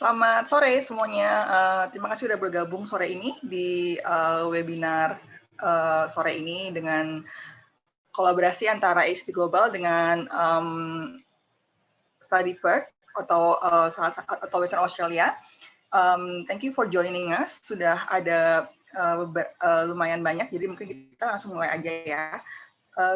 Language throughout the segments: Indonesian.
Selamat sore semuanya. Terima kasih sudah bergabung sore ini di webinar sore ini dengan kolaborasi antara aecc Global dengan StudyPerth atau Western Australia. Thank you for joining us. Sudah ada lumayan banyak, jadi mungkin kita langsung mulai aja ya.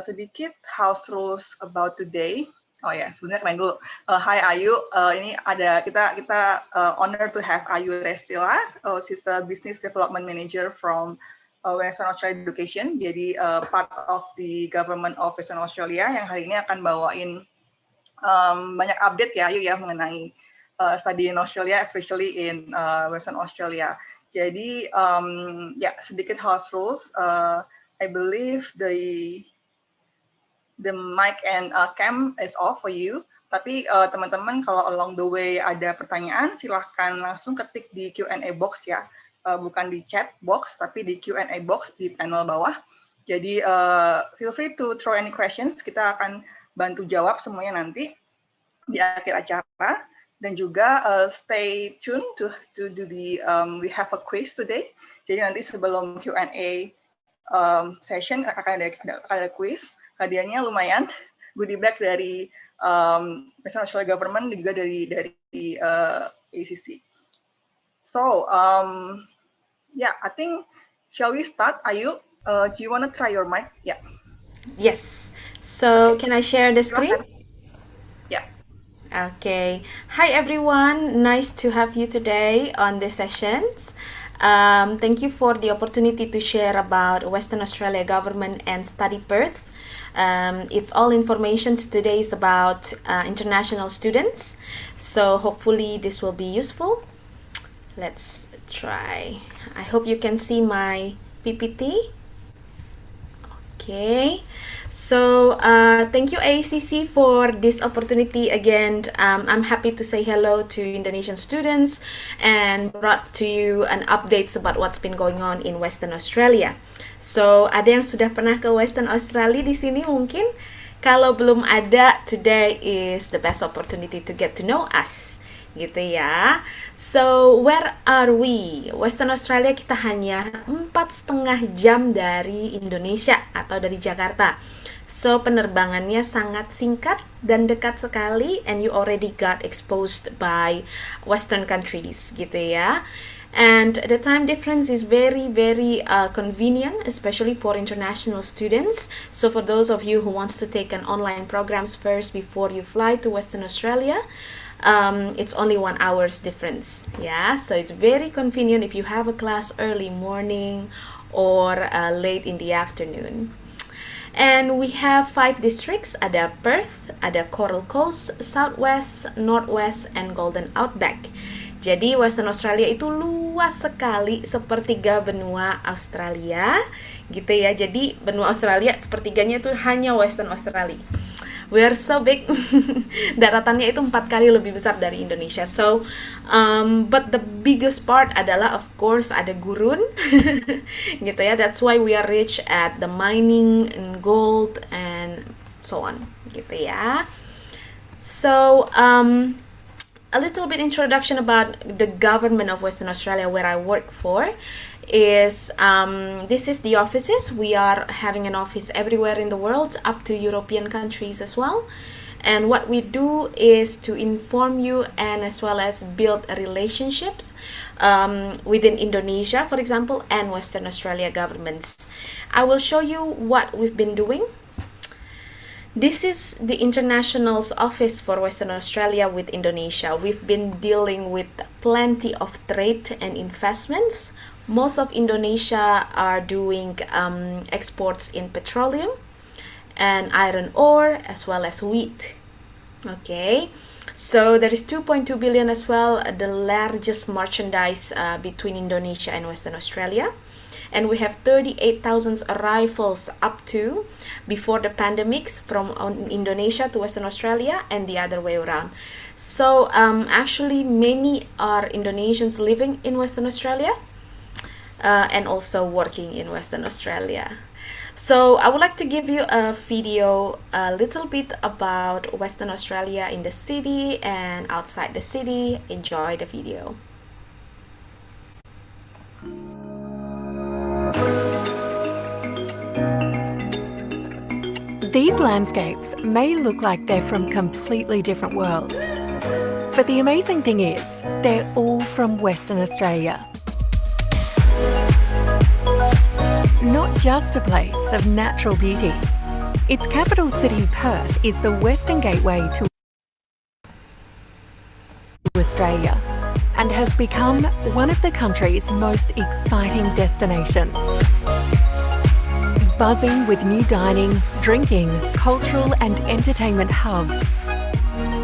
Sedikit house rules about today. Oh ya, sebenarnya keren dulu. Hi Ayu, ini ada kita honor to have Ayu Restila, she's the Business Development Manager from Western Australia Education. Jadi part of the government of Western Australia yang hari ini akan bawain banyak update ya Ayu ya mengenai study in Australia, especially in Western Australia. Jadi ya sedikit house rules. I believe the mic and cam is off for you. Tapi teman-teman kalau along the way ada pertanyaan, silahkan langsung ketik di Q&A box ya. Bukan di chat box, tapi di Q&A box di panel bawah. Jadi feel free to throw any questions. Kita akan bantu jawab semuanya nanti di akhir acara. Dan juga stay tuned to do the we have a quiz today. Jadi nanti sebelum Q&A session akan ada quiz. Hadiahnya lumayan, goodie bag dari Western Australia Government dan juga dari ACC. So, yeah, I think shall we start? Ayu, do you want to try your mic? Yeah. Yes. So, can I share the screen? Yeah. Okay. Hi everyone. Nice to have you today on this sessions. Thank you for the opportunity to share about Western Australia Government and StudyPerth. It's all information today is about international students. So hopefully this will be useful. Let's try. I hope you can see my PPT. Okay. So thank you ACC for this opportunity again. I'm happy to say hello to Indonesian students and brought to you an updates about what's been going on in Western Australia. So ada yang sudah pernah ke Western Australia di sini mungkin? Kalau belum ada, today is the best opportunity to get to know us. Gitu ya. So, where are we? Western Australia kita hanya 4,5 jam dari Indonesia atau dari Jakarta. So, penerbangannya sangat singkat dan dekat sekali, and you already got exposed by Western countries, gitu ya. And the time difference is very, very convenient, especially for international students. So for those of you who wants to take an online programs first before you fly to Western Australia, it's only 1 hour's difference. Yeah, so it's very convenient if you have a class early morning or late in the afternoon. And we have 5 districts, ada Perth, ada Coral Coast, Southwest, Northwest, and Golden Outback. Jadi Western Australia itu luas sekali, sepertiga benua Australia, gitu ya. Jadi benua Australia sepertiganya itu hanya Western Australia. We are so big. Daratannya itu 4 kali lebih besar dari Indonesia. So, but the biggest part adalah of course ada gurun, gitu ya. That's why we are rich at the mining and gold and so on, gitu ya. So, a little bit introduction about the government of Western Australia where I work for is this is the offices. We are having an office everywhere in the world, up to European countries as well. And what we do is to inform you and as well as build relationships within Indonesia, for example, and Western Australia governments. I will show you what we've been doing. This is the International's office for Western Australia with Indonesia. We've been dealing with plenty of trade and investments. Most of Indonesia are doing exports in petroleum and iron ore as well as wheat. Okay, so there is 2.2 billion as well, the largest merchandise between Indonesia and Western Australia. And we have 38,000 arrivals up to before the pandemics from Indonesia to Western Australia and the other way around. So actually many are Indonesians living in Western Australia and also working in Western Australia. So I would like to give you a video a little bit about Western Australia in the city and outside the city. Enjoy the video. These landscapes may look like they're from completely different worlds, but the amazing thing is they're all from Western Australia. Not just a place of natural beauty. Its capital city, Perth, is the western gateway to Australia and has become one of the country's most exciting destinations. Buzzing with new dining, drinking, cultural and entertainment hubs,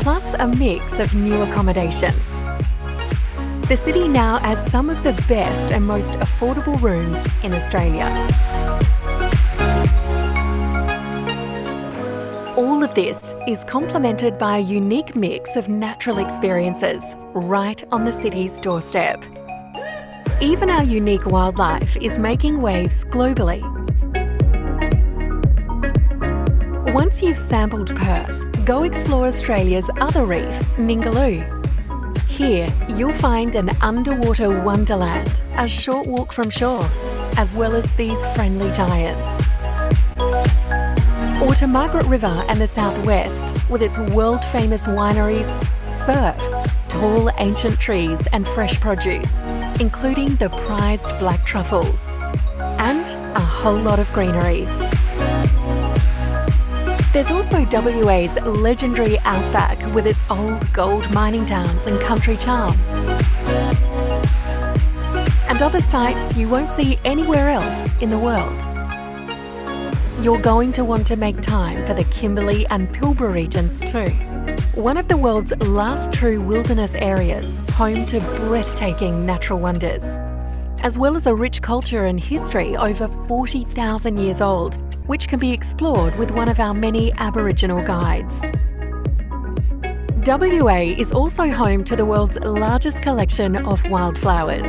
plus a mix of new accommodation. The city now has some of the best and most affordable rooms in Australia. All of this is complemented by a unique mix of natural experiences right on the city's doorstep. Even our unique wildlife is making waves globally. Once you've sampled Perth, go explore Australia's other reef, Ningaloo. Here, you'll find an underwater wonderland, a short walk from shore, as well as these friendly giants. Or to Margaret River and the southwest, with its world-famous wineries, surf, tall ancient trees and fresh produce, including the prized black truffle, and a whole lot of greenery. There's also WA's legendary outback with its old gold mining towns and country charm. And other sites you won't see anywhere else in the world. You're going to want to make time for the Kimberley and Pilbara regions too. One of the world's last true wilderness areas, home to breathtaking natural wonders, as well as a rich culture and history over 40,000 years old, which can be explored with one of our many Aboriginal guides. WA is also home to the world's largest collection of wildflowers.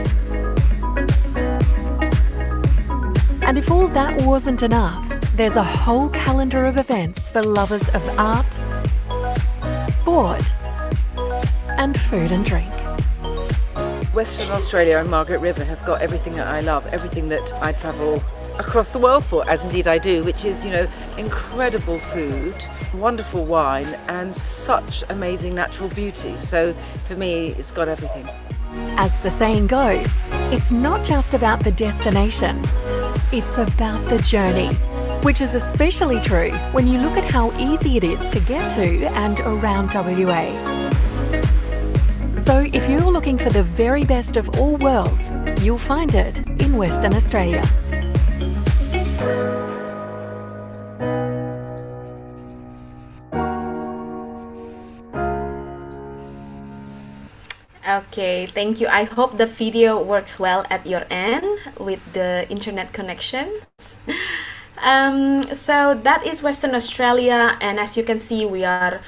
And if all that wasn't enough, there's a whole calendar of events for lovers of art, sport, and food and drink. Western Australia and Margaret River have got everything that I love, everything that I travel across the world for, as indeed I do, which is, incredible food, wonderful wine, and such amazing natural beauty. So for me, it's got everything. As the saying goes, it's not just about the destination, it's about the journey, which is especially true when you look at how easy it is to get to and around WA. So if you're looking for the very best of all worlds, you'll find it in Western Australia. Okay, thank you. I hope the video works well at your end with the internet connections. So that is Western Australia, and as you can see, we are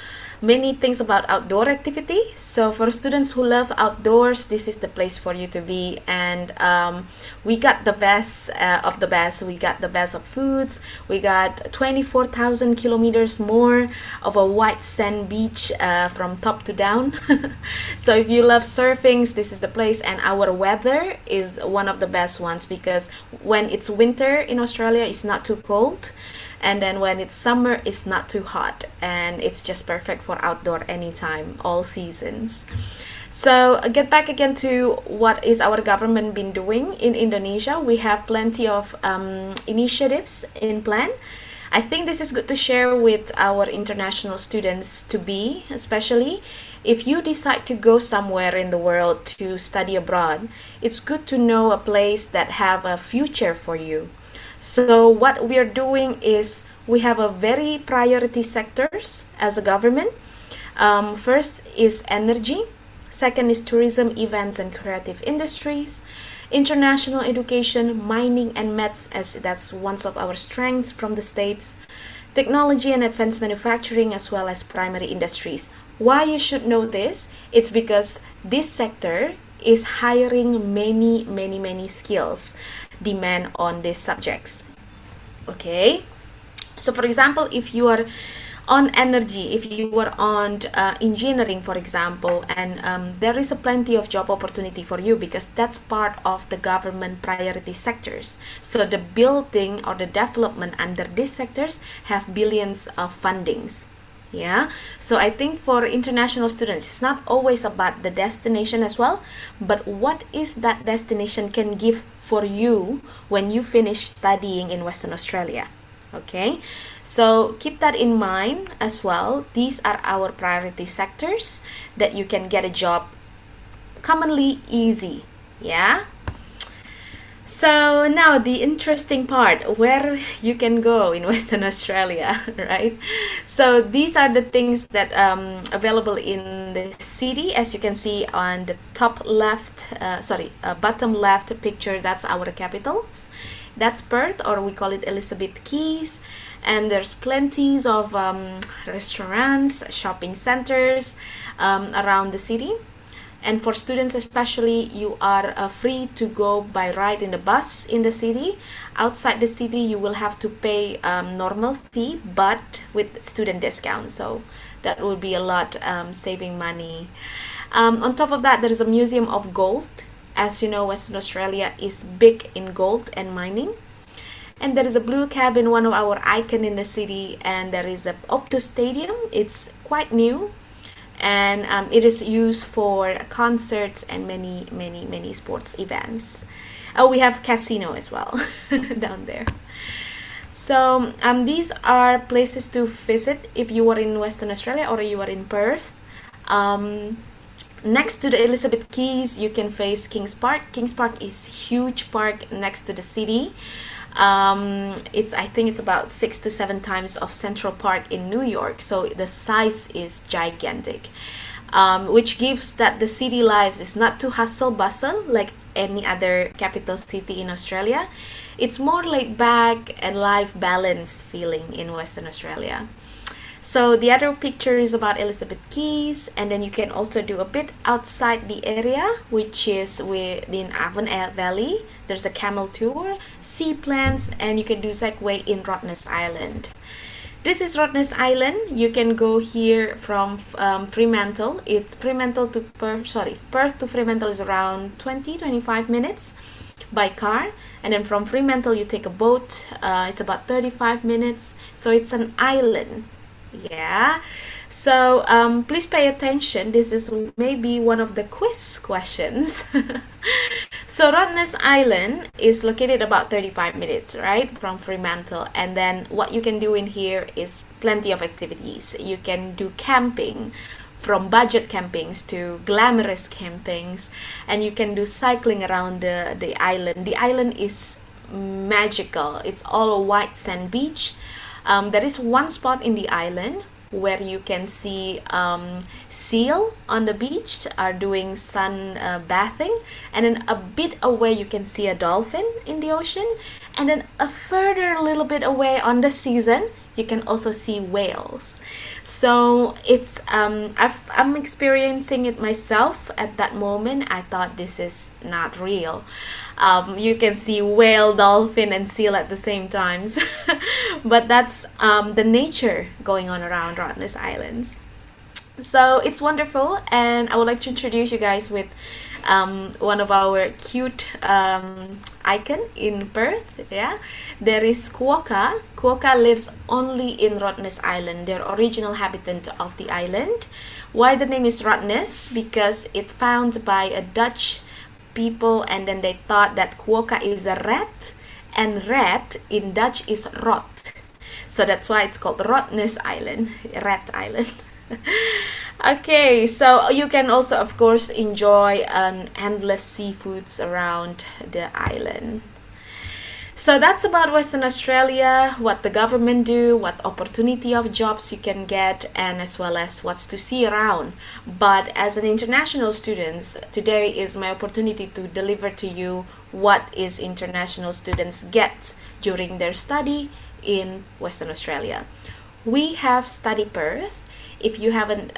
many things about outdoor activity. So for students who love outdoors, this is the place for you to be. And we got the best of the best. We got the best of foods. We got 24,000 kilometers more of a white sand beach from top to down. So if you love surfing, this is the place. And our weather is one of the best ones, because when it's winter in Australia, it's not too cold. And then when it's summer, it's not too hot, and it's just perfect for outdoor anytime, all seasons. So get back again to what is our government been doing in Indonesia. We have plenty of initiatives in plan. I think this is good to share with our international students to be, especially if you decide to go somewhere in the world to study abroad. It's good to know a place that have a future for you. So what we are doing is we have a very priority sectors as a government. First is energy. Second is tourism, events, and creative industries. International education, mining, and maths, as that's one of our strengths from the States. Technology and advanced manufacturing, as well as primary industries. Why you should know this? It's because this sector is hiring many skills demand on these subjects. Okay, so for example, if you are on energy, if you are on engineering, for example, and there is a plenty of job opportunity for you because that's part of the government priority sectors. So the building or the development under these sectors have billions of fundings. Yeah, so I think for international students, it's not always about the destination as well, but what is that destination can give for you when you finish studying in Western Australia. Okay, so keep that in mind as well. These are our priority sectors that you can get a job commonly easy. Yeah, so now the interesting part, where you can go in Western Australia, right? So these are the things that available in the city. As you can see on the top left, bottom left picture, that's our capitals. That's Perth, or we call it Elizabeth Keys. And there's plenties of restaurants, shopping centers around the city. And for students especially, you are free to go by ride in the bus in the city. Outside the city, you will have to pay normal fee, but with student discount. So that will be a lot saving money. On top of that, there is a museum of gold. As you know, Western Australia is big in gold and mining. And there is a blue cabin, one of our icon in the city. And there is a Optus Stadium. It's quite new. And it is used for concerts and many sports events. Oh, we have casino as well down there. So these are places to visit if you are in Western Australia or you are in Perth. Next to the Elizabeth Keys, you can face Kings Park. Kings Park is huge park next to the city. I think it's about 6 to 7 times of Central Park in New York, so the size is gigantic, which gives that the city life is not too hustle bustle like any other capital city in Australia. It's more laid back and life balance feeling in Western Australia. So the other picture is about Elizabeth Keys, and then you can also do a bit outside the area, which is within Avon Valley. There's a camel tour, sea plants, and you can do segway in Rottnest Island. This is Rottnest Island. You can go here from Fremantle. It's Fremantle to Perth to Fremantle is around 20-25 minutes by car, and then from Fremantle you take a boat. It's about 35 minutes. So it's an island. Yeah, so please pay attention. This is maybe one of the quiz questions. So Rottnest Island is located about 35 minutes, right, from Fremantle. And then what you can do in here is plenty of activities. You can do camping, from budget campings to glamorous campings, and you can do cycling around the island. The island is magical. It's all a white sand beach. There is one spot in the island where you can see seal on the beach are doing sun bathing, and then a bit away you can see a dolphin in the ocean, and then a further little bit away on the season you can also see whales. So it's I'm experiencing it myself. At that moment I thought this is not real. You can see whale, dolphin, and seal at the same times. But that's the nature going on around Rottnest Islands. So it's wonderful, and I would like to introduce you guys with one of our cute icon in Perth. Yeah, there is quokka. Quokka lives only in Rottnest Island. They're original habitant of the island. Why the name is Rottnest? Because it's found by a Dutch people, and then they thought that quokka is a rat, and rat in Dutch is rot, so that's why it's called Rottnest Island, Rat Island. Okay, so you can also of course enjoy endless seafoods around the island. So that's about Western Australia, what the government do, what opportunity of jobs you can get, and as well as what's to see around. But as an international student, today is my opportunity to deliver to you what is international students get during their study in Western Australia. We have StudyPerth. If you haven't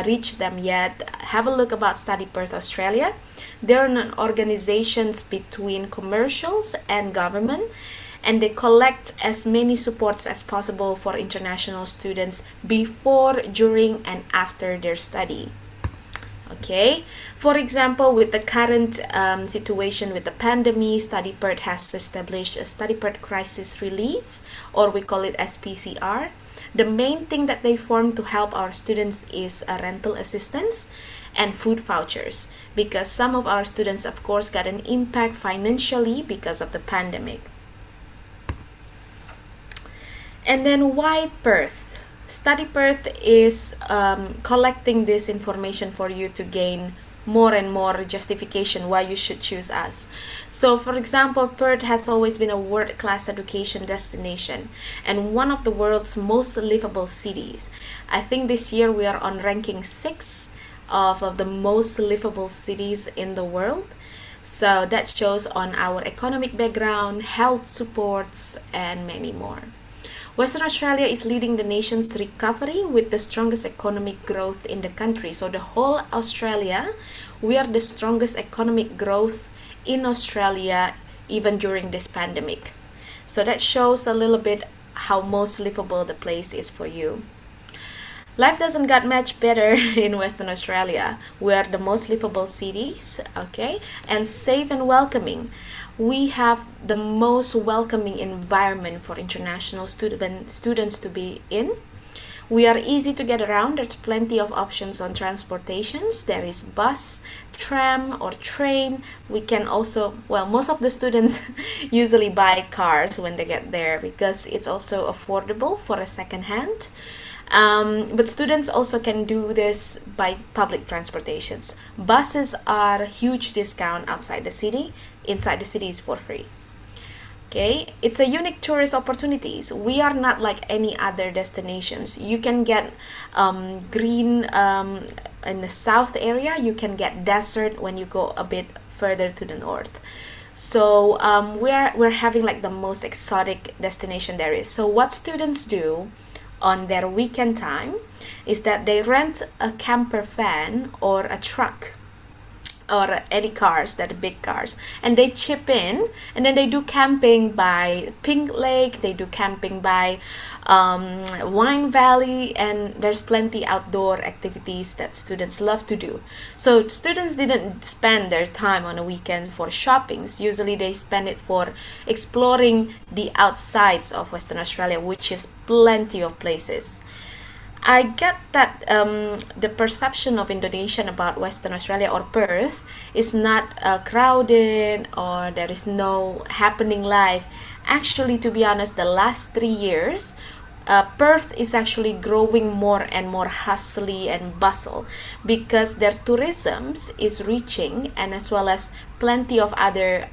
reached them yet, have a look about StudyPerth Australia. They're an organizations between commercials and government, and they collect as many supports as possible for international students before, during, and after their study. Okay, for example, with the current situation with the pandemic, StudyPerth has established a StudyPerth Crisis Relief, or we call it as PCR. The main thing that they form to help our students is a rental assistance and food vouchers, because some of our students, of course, got an impact financially because of the pandemic. And then why Perth? StudyPerth is collecting this information for you to gain more and more justification why you should choose us. So for example, Perth has always been a world-class education destination and one of the world's most livable cities. I think this year we are on ranking 6 of the most livable cities in the world. So that shows on our economic background, health supports, and many more. Western Australia is leading the nation's recovery with the strongest economic growth in the country. So the whole Australia, we are the strongest economic growth in Australia even during this pandemic. So that shows a little bit how most livable the place is for you. Life doesn't get much better in Western Australia. We are the most livable cities, okay, and safe and welcoming. We have the most welcoming environment for international students to be in. We are easy to get around. There's plenty of options on transportations. There is bus, tram, or train. We can also, well, most of the students usually buy cars when they get there because it's also affordable for a second hand. But students also can do this by public transportations. Buses are a huge discount outside the city. Inside the city is for free. Okay, it's a unique tourist opportunities. We are not like any other destinations. You can get green in the south area. You can get desert when you go a bit further to the north. So we're having like the most exotic destination there is. So what students do on their weekend time is that they rent a camper van or a truck or any cars that are big cars, and they chip in, and then they do camping by Pink Lake, they do camping by Wine Valley, and there's plenty outdoor activities that students love to do. So students didn't spend their time on a weekend for shoppings. Usually they spend it for exploring the outsides of Western Australia, which is plenty of places. I get that the perception of Indonesian about Western Australia or Perth is not crowded or there is no happening life. Actually, to be honest, the last 3 years, Perth is actually growing more and more hustly and bustle because their tourism is reaching, and as well as plenty of other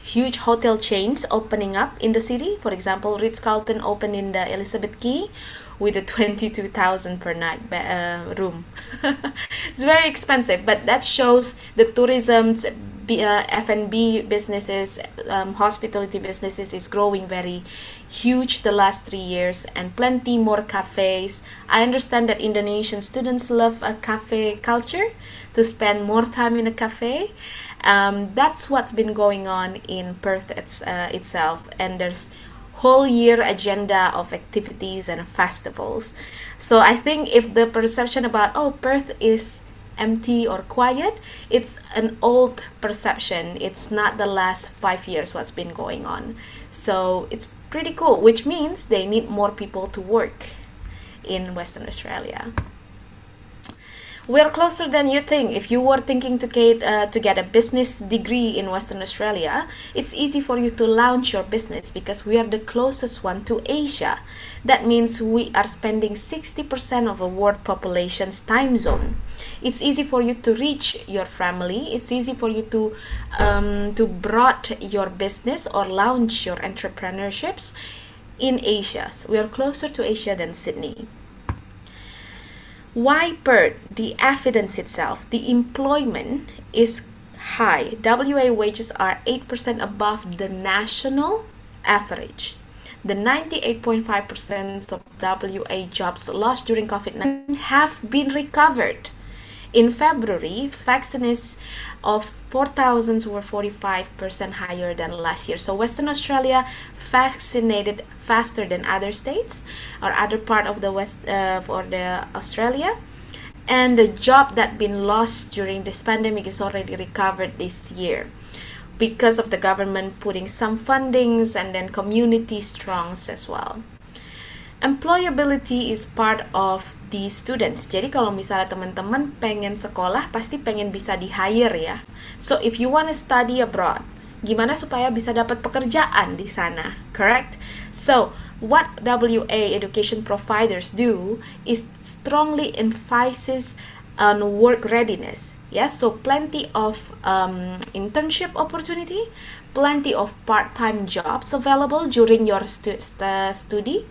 huge hotel chains opening up in the city. For example, Ritz-Carlton opened in the Elizabeth Quay with a 22,000 per night room. It's very expensive, but that shows the tourism's F&B businesses, hospitality businesses is growing very huge the last 3 years, and plenty more cafes. I understand that Indonesian students love a cafe culture, to spend more time in a cafe. That's what's been going on in Perth itself, and there's whole year agenda of activities and festivals. So I think if the perception about Perth is empty or quiet, it's an old perception. It's not the last 5 years what's been going on. So it's pretty cool, which means they need more people to work in Western Australia. We're closer than you think. If you were thinking to get a business degree in Western Australia, it's easy for you to launch your business because we are the closest one to Asia. That means we are spending 60% of the world population's time zone. It's easy for you to reach your family. It's easy for you to broad your business or launch your entrepreneurships in Asia. We are closer to Asia than Sydney. Why Perth? The evidence itself, the employment is high. WA wages are 8% above the national average. The 98.5% of WA jobs lost during COVID-19 have been recovered In February, vaccines of 4,000 were 45% higher than last year. So Western Australia vaccinated faster than other states or other part of the West or the Australia. And the job that been lost during this pandemic is already recovered this year because of the government putting some fundings and then community strongs as well. Employability is part of the students. Jadi kalau misalnya teman-teman pengen sekolah, pasti pengen bisa di hire ya. So if you want to study abroad, gimana supaya bisa dapat pekerjaan di sana, correct? So what WA education providers do is strongly emphasize on work readiness. Yeah, so plenty of internship opportunity, plenty of part-time jobs available during your study.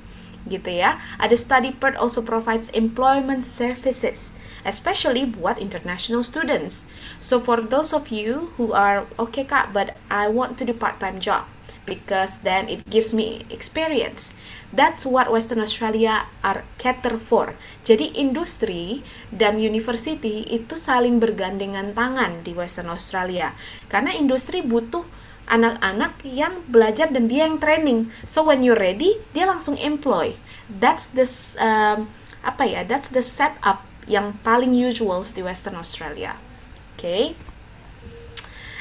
Gitu ya. Ada StudyPerth also provides employment services, especially buat international students. So for those of you who are, okay Kak, but I want to do part-time job because then it gives me experience. That's what Western Australia are cater for. Jadi industri dan university itu saling bergandengan tangan di Western Australia. Karena industri butuh anak-anak yang belajar dan dia yang training. So when you're ready, dia langsung employ. That's the that's the setup yang paling usual di Western Australia. Okay.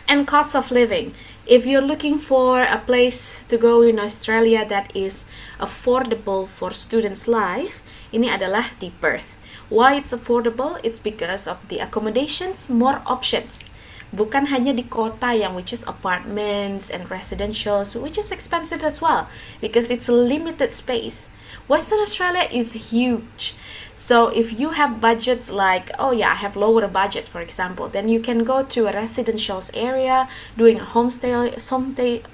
And cost of living. If you're looking for a place to go in Australia that is affordable for students' life, ini adalah di Perth. Why it's affordable? It's because of the accommodations, more options. Bukan hanya di kota yang which is apartments and residentials, which is expensive as well because it's a limited space. Western Australia is huge. So if you have budgets like, oh yeah, I have lower budget, for example, then you can go to a residential area doing a homestay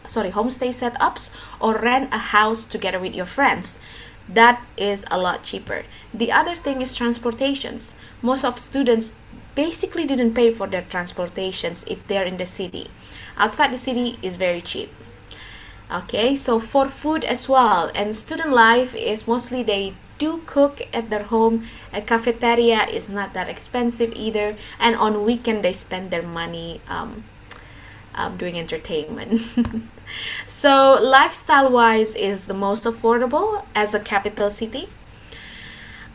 setups or rent a house together with your friends. That is a lot cheaper. The other thing is transportations. Most of students basically didn't pay for their transportations if they're in the city. Outside the city is very cheap. Okay, so for food as well, and student life is mostly they do cook at their home. A cafeteria is not that expensive either, and on weekend they spend their money doing entertainment. So lifestyle wise is the most affordable as a capital city.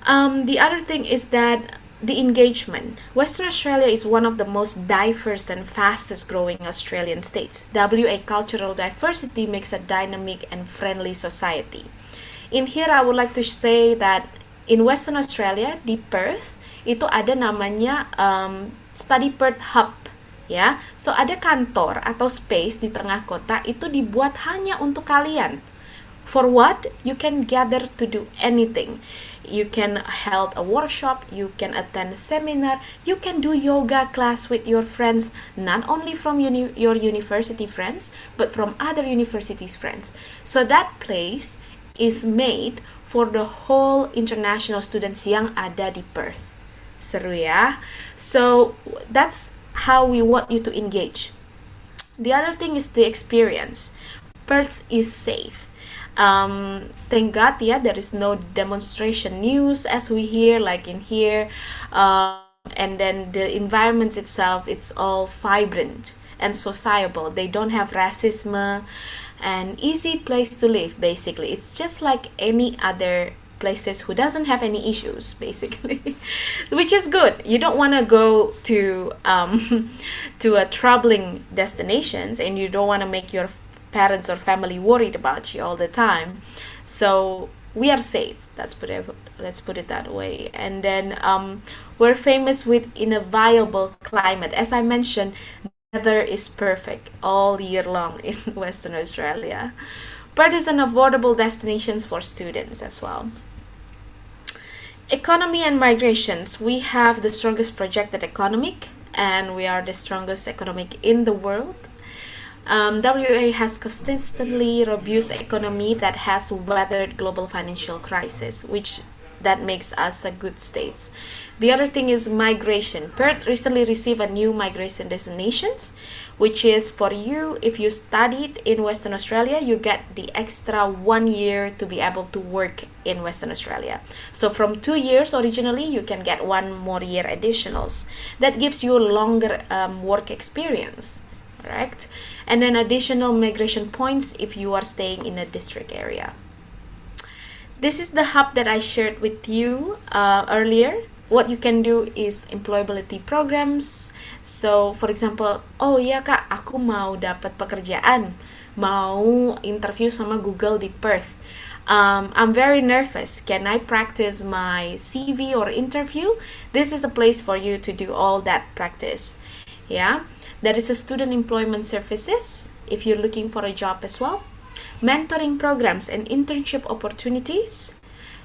The other thing is that the engagement. Western Australia is one of the most diverse and fastest growing Australian states. WA cultural diversity makes a dynamic and friendly society. In here I would like to say that in Western Australia, di Perth, itu ada namanya StudyPerth Hub. Ya, so ada kantor atau space di tengah kota itu dibuat hanya untuk kalian. For what? You can gather to do anything. You can hold a workshop, you can attend a seminar, you can do yoga class with your friends, not only from your university friends, but from other universities friends. So that place is made for the whole international students yang ada di Perth. Seru ya? So that's how we want you to engage. The other thing is the experience. Perth is safe. Thank God, yeah, there is no demonstration news as we hear like in here, and then the environment itself, it's all vibrant and sociable. They don't have racism and easy place to live. Basically, it's just like any other places who doesn't have any issues, basically. Which is good. You don't want to go to a troubling destinations, and you don't want to make your parents or family worried about you all the time. So we are safe. Let's put it that way. And then we're famous with in a viable climate. As I mentioned, the weather is perfect all year long in Western Australia. Perth is an affordable destination for students as well. Economy and migrations. We have the strongest projected economic, and we are the strongest economic in the world. WA has consistently robust economy that has weathered global financial crisis, which that makes us a good state. The other thing is migration. Perth recently received a new migration destinations, which is for you, if you studied in Western Australia, you get the extra 1 year to be able to work in Western Australia. So from 2 years originally, you can get 1 more year additionals. That gives you longer work experience, correct? And then additional migration points if you are staying in a district area. This is the hub that I shared with you earlier. What you can do is employability programs. So, for example, oh ya kak, aku mau dapat pekerjaan, mau interview sama Google di Perth. I'm very nervous. Can I practice my CV or interview? This is a place for you to do all that practice. Yeah, that is a student employment services if you're looking for a job as well. Mentoring programs and internship opportunities,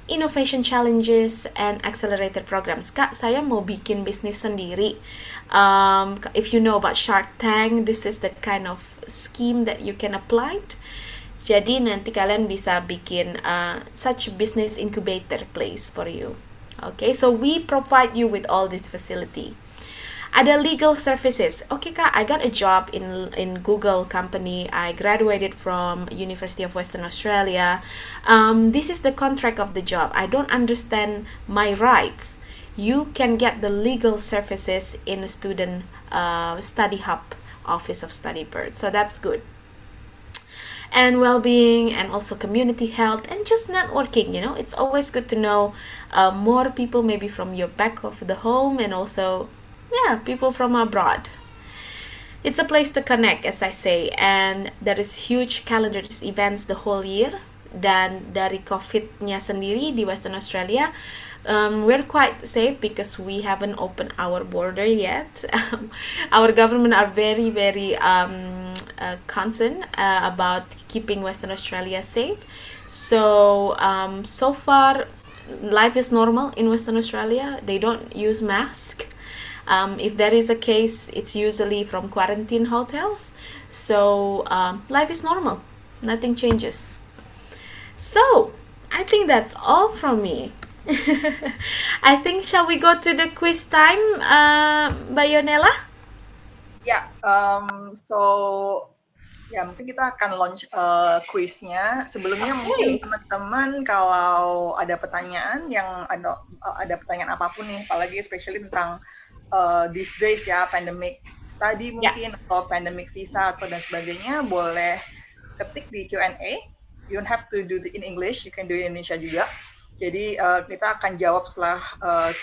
innovation challenges, and accelerator programs. Kak, saya mau bikin bisnis sendiri. If you know about Shark Tank, this is the kind of scheme that you can apply. Jadi nanti kalian bisa bikin such business incubator place for you. Okay, so we provide you with all this facility. Ada legal services. Okay kak, I got a job in Google company. I graduated from University of Western Australia. This is the contract of the job. I don't understand my rights. You can get the legal services in a student study hub, Office of StudyPerth. So that's good. And well-being, and also community health, and just networking. It's always good to know more people maybe from your back of the home, and also people from abroad. It's a place to connect, as I say, and there is huge calendars events the whole year. Dan dari COVID-nya sendiri di Western Australia, we're quite safe because we haven't opened our border yet. Our government are very, very concerned about keeping Western Australia safe. So, so far, life is normal in Western Australia. They don't use masks. If there is a case, it's usually from quarantine hotels. So life is normal. Nothing changes. So I think that's all from me. I think, shall we go to the quiz time, Mbak Yonela? Ya, mungkin kita akan launch quiznya. Sebelumnya mungkin teman-teman kalau ada pertanyaan ada pertanyaan apapun nih, apalagi especially tentang these days ya, pandemic study mungkin, atau pandemic visa atau dan sebagainya, boleh ketik di Q&A. You don't have to do it in English, you can do it in Indonesia juga. Jadi kita akan jawab setelah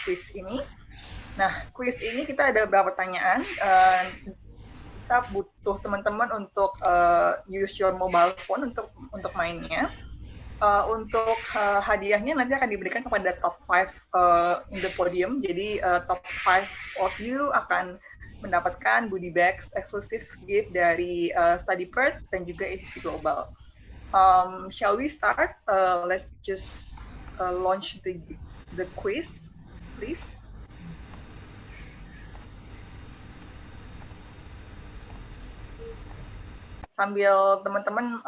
quiz ini. Nah, quiz ini kita ada beberapa pertanyaan. Kita butuh teman-teman untuk use your mobile phone untuk mainnya. Untuk hadiahnya nanti akan diberikan kepada top 5 in the podium. Jadi top 5 of you akan mendapatkan goodie bags eksklusif gift dari StudyPerth dan juga aecc Global. Shall we start? Let's just launch the quiz, please. Sambil teman-teman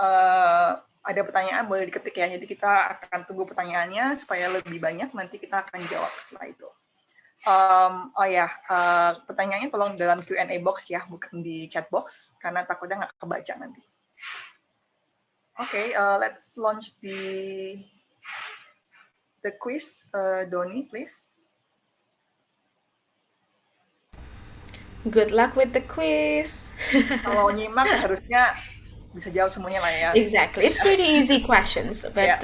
ada pertanyaan boleh diketik ya, jadi kita akan tunggu pertanyaannya supaya lebih banyak, nanti kita akan jawab setelah itu. Pertanyaannya tolong dalam Q&A box ya, bukan di chat box, karena takutnya nggak kebaca nanti. Okay, let's launch the quiz. Doni, please. Good luck with the quiz. Kalau nyimak harusnya bisa jawab semuanya lah ya. Exactly. It's pretty easy questions, but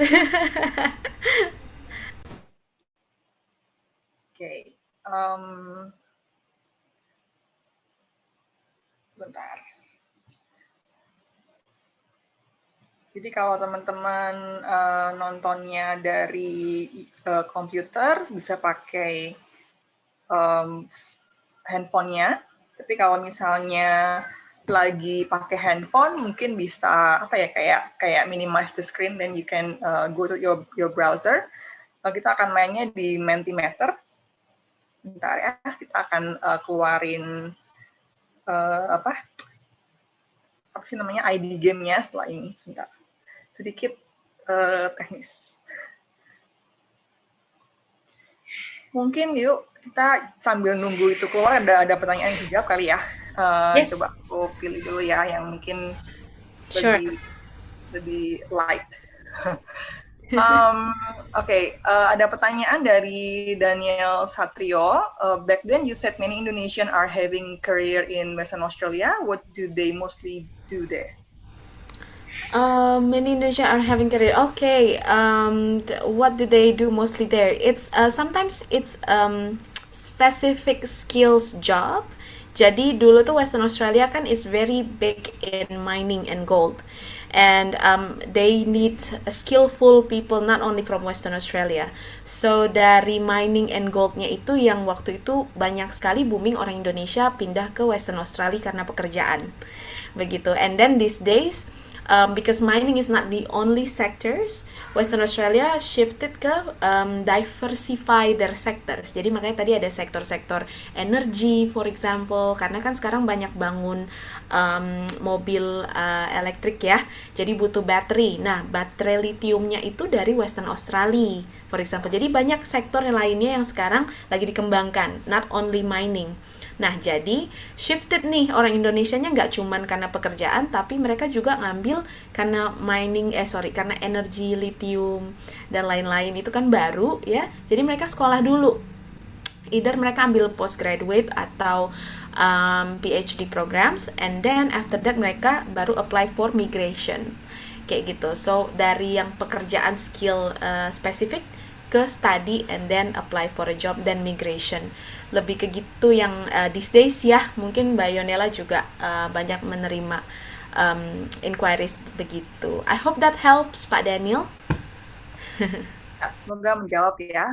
Okay. Sebentar. Jadi kalau teman-teman nontonnya dari komputer bisa pakai handphonenya. Tapi kalau misalnya lagi pakai handphone mungkin bisa kayak minimize the screen, then you can go to your browser. Kita akan mainnya di Mentimeter. Bentar ya, kita akan keluarin apa sih namanya ID game-nya setelah ini. Sebentar, sedikit teknis. Mungkin yuk kita sambil nunggu itu keluar ada pertanyaan yang dijawab kali ya. Yes, Coba aku pilih dulu ya yang mungkin sure. lebih lebih light. Um, Oke, ada pertanyaan dari Daniel Satrio. Back then you said many Indonesian are having career in Western Australia. What do they mostly do there? In Indonesia are having career. Okay. What do they do mostly there? It's sometimes it's specific skills job. Jadi dulu tuh Western Australia kan is very big in mining and gold, and they need skillful people not only from Western Australia. So dari mining and goldnya itu yang waktu itu banyak sekali booming orang Indonesia pindah ke Western Australia karena pekerjaan begitu. And then these days because mining is not the only sectors, Western Australia shifted ke diversify their sectors. Jadi makanya tadi ada sektor-sektor energi, for example, karena kan sekarang banyak bangun mobil elektrik ya, jadi butuh baterai. Nah, baterai litiumnya itu dari Western Australia, for example. Jadi banyak sektor yang lainnya yang sekarang lagi dikembangkan, not only mining. Nah, jadi shifted nih orang Indonesianya nggak cuman karena pekerjaan, tapi mereka juga ngambil karena karena energi lithium dan lain-lain itu kan baru ya. Jadi mereka sekolah dulu. Either mereka ambil postgraduate atau PhD programs, and then after that mereka baru apply for migration. Kayak gitu. So, dari yang pekerjaan skill spesifik ke study and then apply for a job then migration, lebih ke gitu yang these days ya. Mungkin Mbak Yonela juga banyak menerima inquiries begitu. I hope that helps Pak Daniel. Semoga menjawab ya. Ya.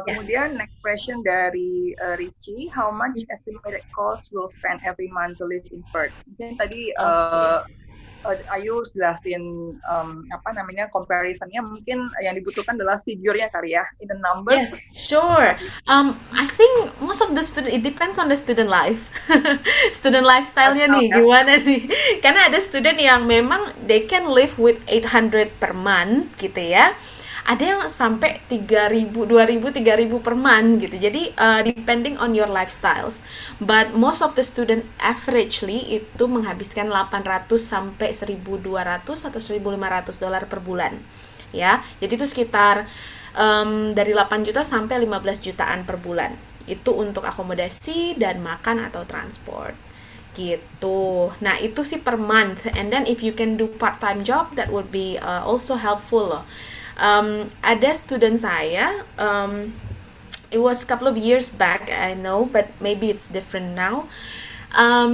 Kemudian next question dari Richie, how much estimated cost will spend every month to live in Perth? Mungkin tadi Oke. Ayu jelasin apa namanya comparisonnya, mungkin yang dibutuhkan adalah figure-nya kali ya, in the numbers. Yes, sure. I think most of the student, it depends on the student life. Student lifestyle-nya Lifestyle nih, ya. gimana nih? Karena ada student yang memang they can live with 800 per month gitu ya. Ada yang sampai 3.000, 2.000, 3.000 per month gitu. Jadi depending on your lifestyles. But most of the student averagely itu menghabiskan 800 sampai 1.200 atau 1.500 dolar per bulan. Ya. Jadi itu sekitar dari 8 juta sampai 15 jutaan per bulan. Itu untuk akomodasi dan makan atau transport gitu. Nah, itu sih per month. And then if you can do part-time job, that would be also helpful loh. Ada student saya, it was a couple of years back, I know, but maybe it's different now.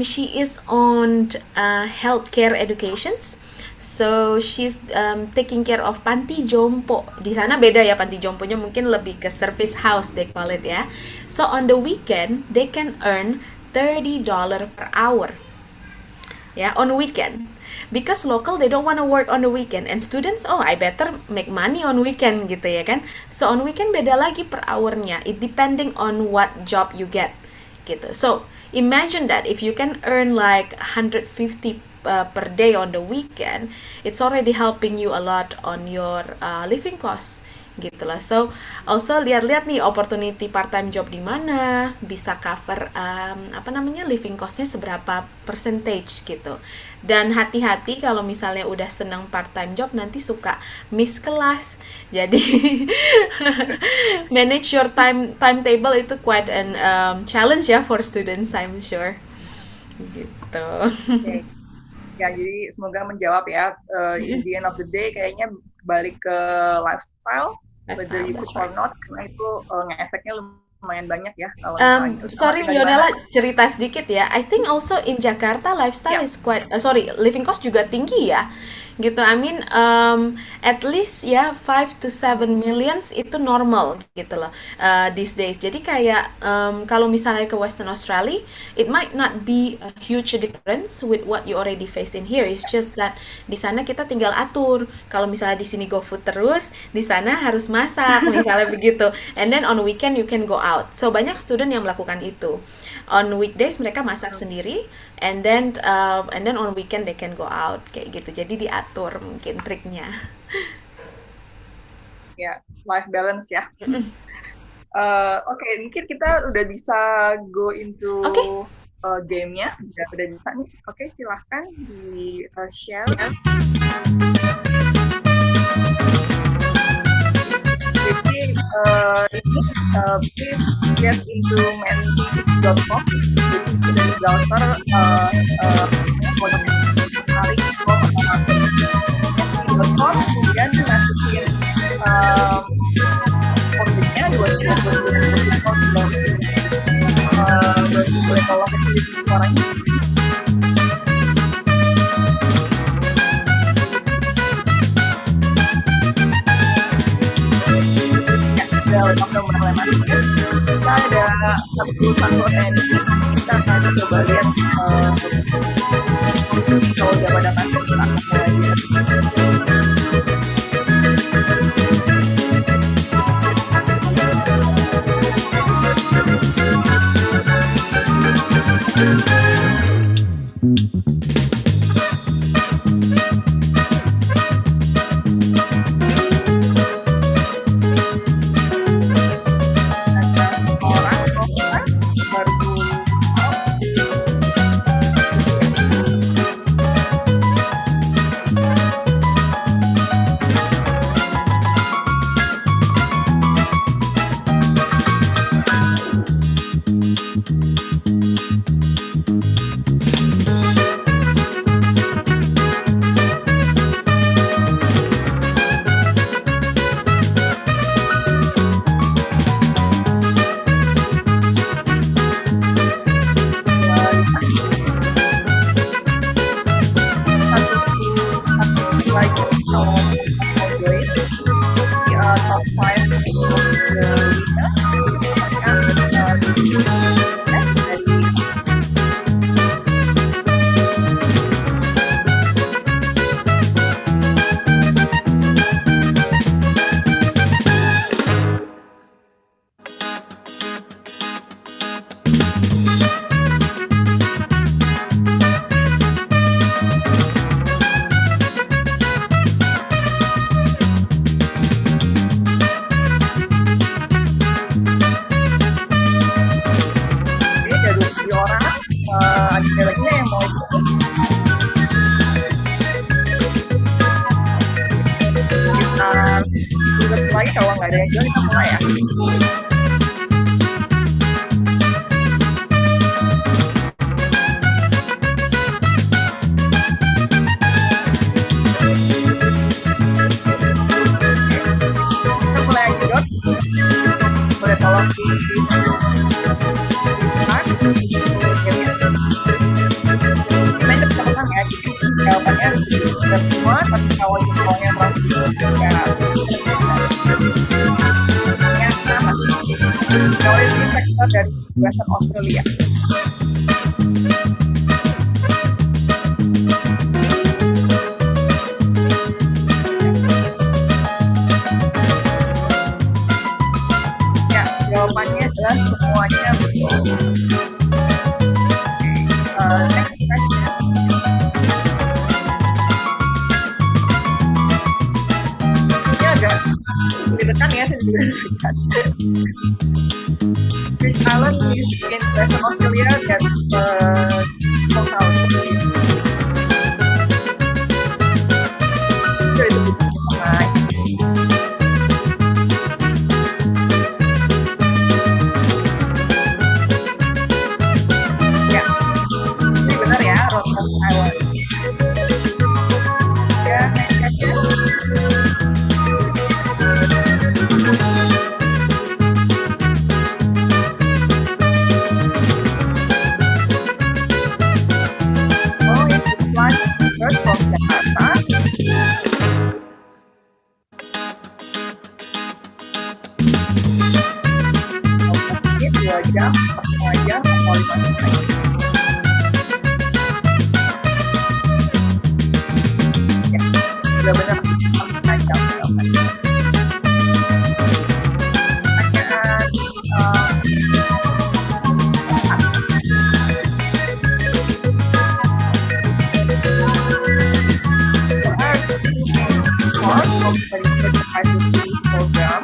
She is on healthcare educations. So she's taking care of panti jompo. Di sana beda ya, panti jomponya mungkin lebih ke service house they call it ya. So on the weekend they can earn $30 per hour. Ya, on weekend. Because local they don't want to work on the weekend, and students, oh I better make money on weekend gitu ya kan. So on weekend beda lagi per hournya. It depending on what job you get gitu. So imagine that if you can earn like 150 per day on the weekend, it's already helping you a lot on your living costs gitu lah. So also lihat-lihat nih opportunity part time job di mana bisa cover living costnya seberapa percentage gitu. Dan hati-hati kalau misalnya udah seneng part time job nanti suka miss kelas. Jadi manage your timetable itu quite an challenge ya for students, I'm sure. Gitu. Okay. Ya, jadi semoga menjawab ya. In the end of the day, kayaknya balik ke lifestyle, whether Lifestyle, you that's cook or right. not, karena itu ngefeknya lumayan banyak ya. Kalau misalnya sama Sorry tinggal di mana. Lionela, cerita sedikit ya. I think also in Jakarta lifestyle Ya, is quite living cost juga tinggi ya. Gitu. I mean at least ya 5 to 7 millions itu normal gitu loh these days. Jadi kayak kalau misalnya ke Western Australia, it might not be a huge difference with what you already face in here. It's just that di sana kita tinggal atur. Kalau misalnya di sini go food terus, di sana harus masak misalnya begitu. And then on weekend you can go out. So banyak student yang melakukan itu. On weekdays mereka masak sendiri, and then on weekend they can go out kayak gitu. Jadi diatur mungkin triknya. ya, life balance ya. Oke, mungkin kita udah bisa go into Oke. gamenya udah bisa nih. Oke, silahkan di share. Jadi please get into menti.com. Jadi dari browser tarik form otomatis menti.com, kemudian masukin kodenya 2 boleh tolong kecilin suaranya. Udah mulai masuk ya. Kita ada 41 attendee. Kita akan coba lihat kalau udah pada masuk kita akan mulai lihat. Lagi kalau nggak ada yang jual kita mulai ya. Kita mulai aja Dot. Boleh tolong di main teman ya, jadi jawabannya sudah semua, tapi kalau jumlahnya masih ya sama. Kalau ini sektor dari Western Australia. Ya, jawabannya adalah semuanya betul. Next question. Ini agak ditekan ya, Which island is in Western Australia that total? Ya, ini benar ya, Rotterdam Island. Ya, next question. From Jakarta. Ini 2 jam, 4 jam, atau 5 jam. Ya, sudah benar 4 jam. Program.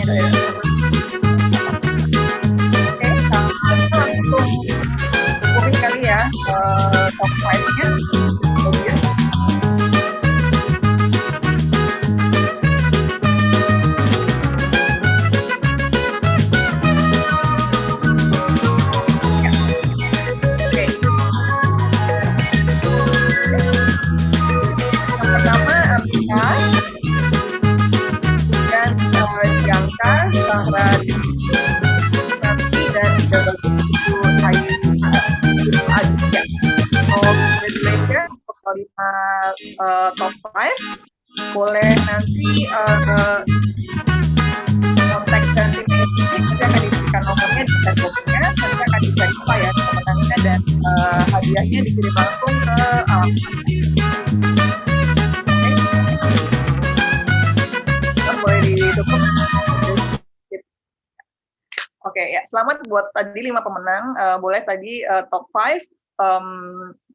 Oke, kita langsung moving kali ya top 5-nya. Yang pertama Amika, dan Bianca, Sarah, Nanti, dan juga bagus itu Ayu Aditya. So, congratulations untuk 5 top 5. Boleh nanti kontak dan tim nanti akan diberikan nomornya di chat box-nya, nanti akan di-verify ya pemenangnya, dan hadiahnya dikirim langsung ke boleh ditutup. Oke, ya, selamat buat tadi 5 pemenang. Boleh tadi top 5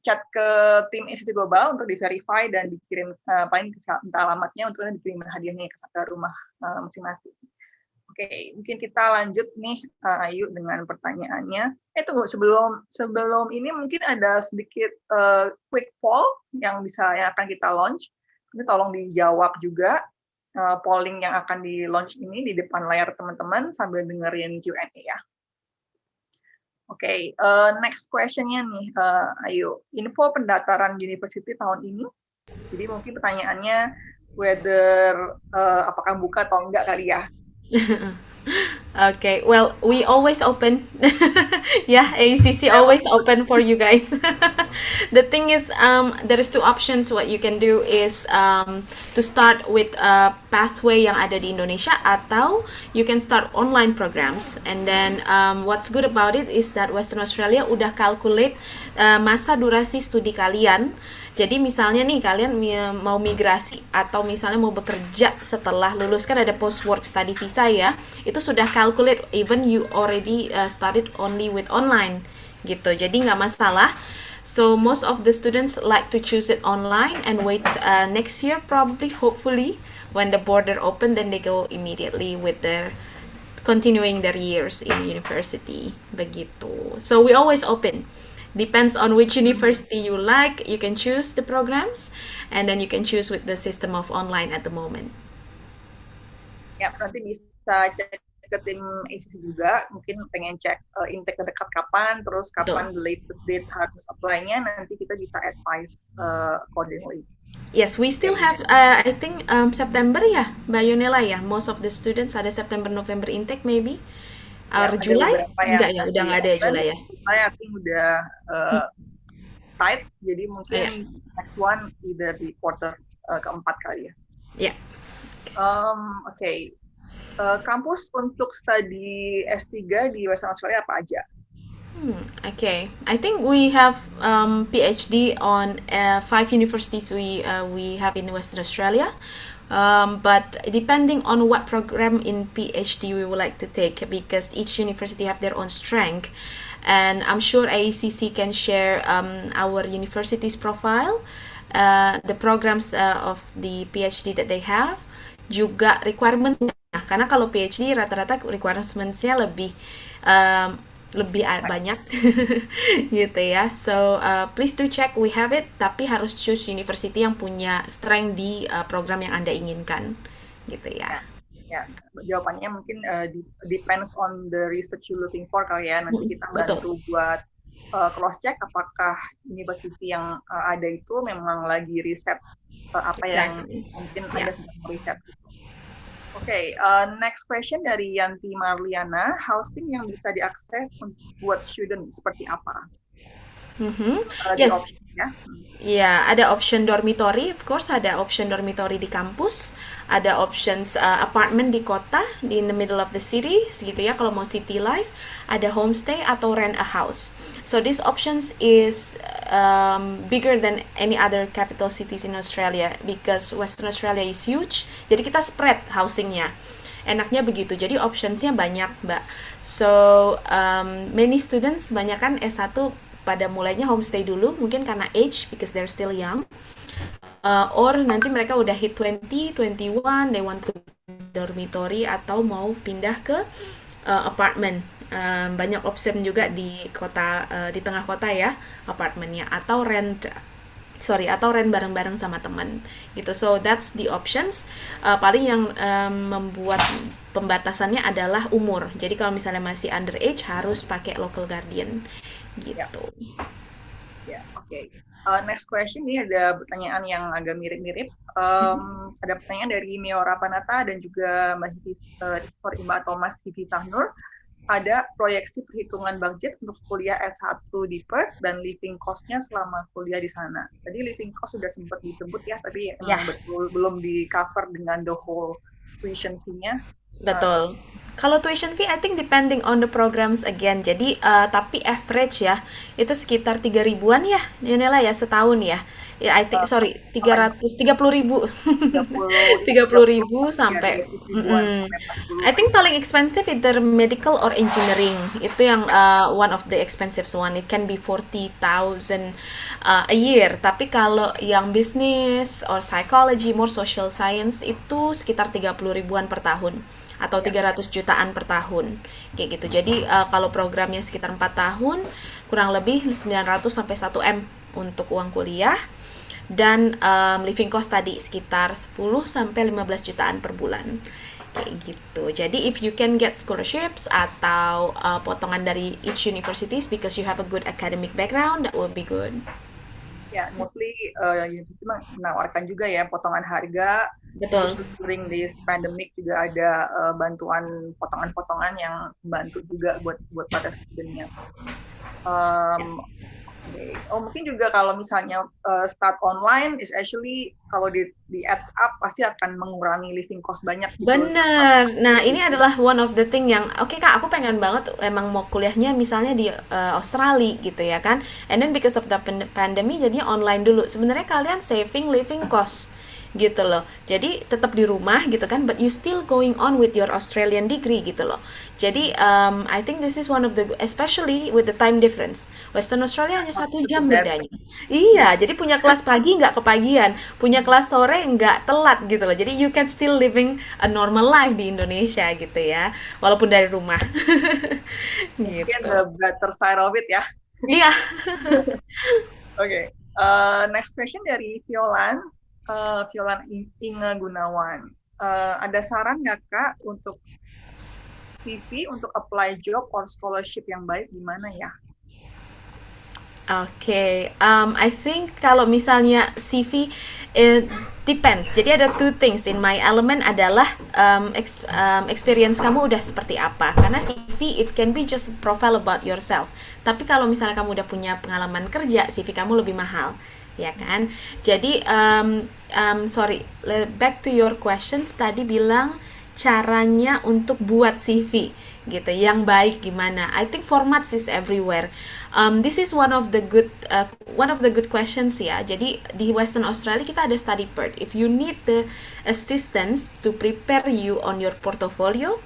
chat ke tim Institut Global untuk di-verify dan dikirim paling minta alamatnya untuk dikirim hadiahnya ke rumah masing-masing. Oke, mungkin kita lanjut nih Ayu dengan pertanyaannya. Tunggu, sebelum ini mungkin ada sedikit quick poll yang akan kita launch. Ini tolong dijawab juga polling yang akan di launch ini di depan layar teman-teman sambil dengerin Q&A ya. Oke, next question-nya nih, Ayu. Info pendaftaran university tahun ini. Jadi mungkin pertanyaannya whether apakah buka atau enggak kali ya. Okay, well, we always open. Yeah, ACC always open for you guys. The thing is, there is 2 options. What you can do is to start with a pathway yang ada di Indonesia, atau you can start online programs. And then what's good about it is that Western Australia udah calculate masa durasi studi kalian. Jadi misalnya nih kalian mau migrasi atau misalnya mau bekerja setelah lulus, kan ada post work study visa ya, itu sudah calculate even you already started only with online gitu, jadi nggak masalah. So most of the students like to choose it online and wait next year probably, hopefully when the border open, then they go immediately with their continuing their years in university begitu. So we always open. Depends on which university you like, you can choose the programs, and then you can choose with the system of online at the moment. Ya, nanti bisa cek ke tim ACC juga, mungkin pengen cek intake terdekat kapan, terus kapan the latest date harus apply-nya, nanti kita bisa advise accordingly. Yes, we still have, I think September ya, Mbak Yunela ya, most of the students ada September, November intake maybe. Or Julai? Enggak ya, udah nggak ada ya Julai ya. Saya think udah tight, jadi mungkin next one either di quarter keempat kali ya. Ya. Oke. Kampus untuk studi S3 di Western Australia apa aja? Okay, I think we have PhD on 5 universities we have in Western Australia. But depending on what program in PhD we would like to take, because each university have their own strength, and I'm sure AECC can share our university's profile, the programs of the PhD that they have, juga requirements-nya, karena kalau PhD rata-rata requirements-nya lebih banyak gitu ya. So please do check, we have it, tapi harus choose university yang punya strength di program yang Anda inginkan gitu ya. Ya, jawabannya mungkin depends on the research you looking for kali ya. Nanti kita bantu buat cross check apakah university yang ada itu memang lagi riset apa yang mungkin Anda sedang riset gitu. Oke, next question dari Yanti Marliana, housing yang bisa diakses buat student seperti apa? Yes. Ya, ada option dormitory, of course ada option dormitory di kampus, ada options apartment di kota, in the middle of the city, gitu ya, kalau mau city life, ada homestay atau rent a house. So these options is bigger than any other capital cities in Australia because Western Australia is huge. Jadi kita spread housingnya. Enaknya begitu. Jadi optionsnya banyak, Mbak. So many students, banyak kan S1 pada mulainya homestay dulu, mungkin karena age because they're still young. or nanti mereka udah hit 20, 21, they want to dormitory atau mau pindah ke apartment. Banyak option juga di kota di tengah kota ya apartemennya atau rent bareng-bareng sama teman gitu. So that's the options. Paling yang membuat pembatasannya adalah umur. Jadi kalau misalnya masih underage harus pakai local guardian Ya, gitu. ya, oke. Next question ini ada pertanyaan yang agak mirip-mirip. Ada pertanyaan dari Miora Panata dan juga Mbak atau Mas Hivi Sahnur. Ada proyeksi perhitungan budget untuk kuliah S1 di Perth dan living cost-nya selama kuliah di sana. Tadi living cost sudah sempat disebut ya, tapi emang betul belum di cover dengan the whole tuition fee-nya. Betul. Kalau tuition fee, I think depending on the programs again. Jadi, tapi average ya, itu sekitar 3 ribuan ya, Yanela ya, setahun ya. Ya, I think, sorry, 330 ribu. 30, 30 ribu ya, sampai, 30 ribuan sampai I 40. think paling expensive either medical or engineering. Itu yang one of the expensive one. It can be 40,000 a year. Tapi kalau yang business or psychology, more social science itu sekitar 30 ribuan per tahun atau 300 jutaan per tahun kayak gitu. Jadi kalau programnya sekitar 4 tahun kurang lebih 900 sampai 1 M untuk uang kuliah dan living cost tadi sekitar 10 sampai 15 jutaan per bulan kayak gitu. Jadi if you can get scholarships atau potongan dari each universities because you have a good academic background, that would be good. Ya, mostly university menawarkan juga ya potongan harga. Betul. During this pandemic juga ada bantuan potongan-potongan yang membantu juga buat para studentnya. Okay. Mungkin juga kalau misalnya start online is actually kalau di adds up pasti akan mengurangi living cost banyak gitu. Bener. Nah, ini adalah one of the thing yang oke Kak, aku pengen banget emang mau kuliahnya misalnya di Australia gitu ya kan. And then because of the pandemic jadinya online dulu. Sebenarnya kalian saving living cost gitu loh. Jadi tetap di rumah gitu kan, but you still going on with your Australian degree gitu loh. Jadi I think this is one of the, especially with the time difference. Western Australia hanya 1 jam bedanya. Iya, jadi punya kelas pagi nggak kepagian, punya kelas sore nggak telat gitu loh. Jadi you can still living a normal life di Indonesia gitu ya, walaupun dari rumah. Mungkin Gitu. the better side of it ya. Iya. Oke. Next question dari Violan Inge Gunawan. Ada saran nggak Kak untuk CV untuk apply job or scholarship yang baik gimana ya? Oke, I think kalau misalnya CV it depends. Jadi ada two things in my element adalah experience kamu udah seperti apa. Karena CV it can be just profile about yourself. Tapi kalau misalnya kamu udah punya pengalaman kerja, CV kamu lebih mahal, ya kan? Jadi sorry, back to your questions tadi bilang caranya untuk buat CV gitu yang baik gimana. I think formats is everywhere. This is one of the good questions ya. Jadi di Western Australia kita ada StudyPerth. If you need the assistance to prepare you on your portfolio,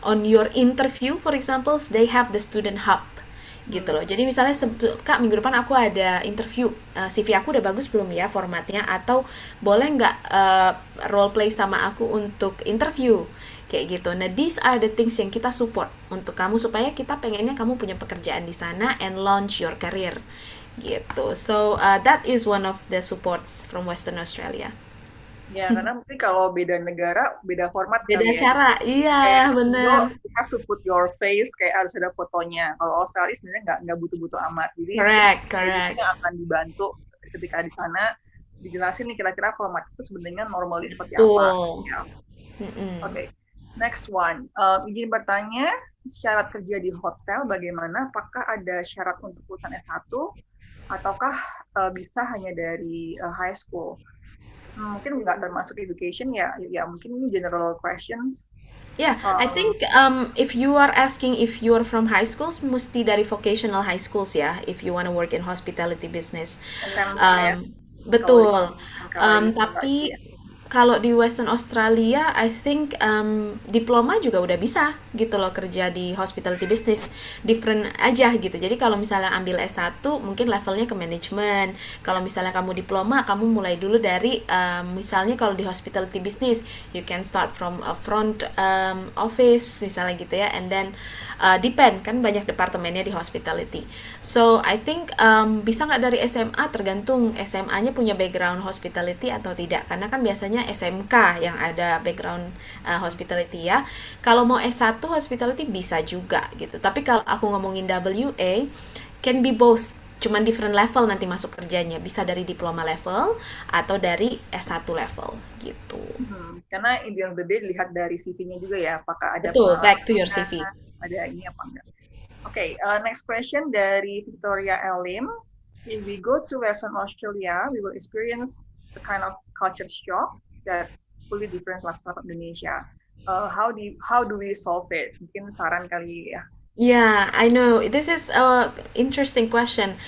on your interview for example, they have the student hub gitu loh. Jadi misalnya Kak minggu depan aku ada interview, CV aku udah bagus belum ya formatnya, atau boleh nggak role play sama aku untuk interview kayak gitu. Nah, these are the things yang kita support untuk kamu supaya kita pengennya kamu punya pekerjaan di sana and launch your career gitu. So that is one of the supports from Western Australia. Ya, karena mungkin kalau beda negara, beda format Beda kali ya. cara, iya bener. You have to put your face, kayak harus ada fotonya. Kalau Australia sebenarnya nggak butuh-butuh amat. Jadi Correct. yang akan dibantu ketika di sana dijelasin nih kira-kira format itu sebenarnya normally seperti apa. Ya. Oke. Next one, izin bertanya, syarat kerja di hotel bagaimana? Apakah ada syarat untuk lulusan S1 ataukah bisa hanya dari high school? Mungkin nggak termasuk education ya mungkin ini general questions. Yeah, I think if you are asking if you are from high schools, mesti dari vocational high schools ya, if you want to work in hospitality business. SMK ya. Betul. Kalau Tapi kalau di Western Australia, I think diploma juga udah bisa gitu loh kerja di hospitality business. Different aja gitu. Jadi kalau misalnya ambil S1, mungkin levelnya ke manajemen. Kalau misalnya kamu diploma, kamu mulai dulu dari misalnya kalau di hospitality business, you can start from a front office misalnya gitu ya, and then depend kan banyak departemennya di hospitality. So I think bisa nggak dari SMA, tergantung SMA-nya punya background hospitality atau tidak, karena kan biasanya SMK yang ada background hospitality ya. Kalau mau S1 hospitality bisa juga gitu. Tapi kalau aku ngomongin WA, can be both, cuman different level nanti masuk kerjanya, bisa dari diploma level atau dari S1 level gitu. Karena in the end of the day dilihat dari CV-nya juga ya, apakah ada Betul, back to your pengalamannya, CV. ada ini apa enggak. Okay, next question dari Victoria Elim. If we go to Western Australia, we will experience the kind of culture shock that's fully different lifestyle from Indonesia. How do we solve it? Mungkin saran kali ya. Yeah, I know. This is a interesting question.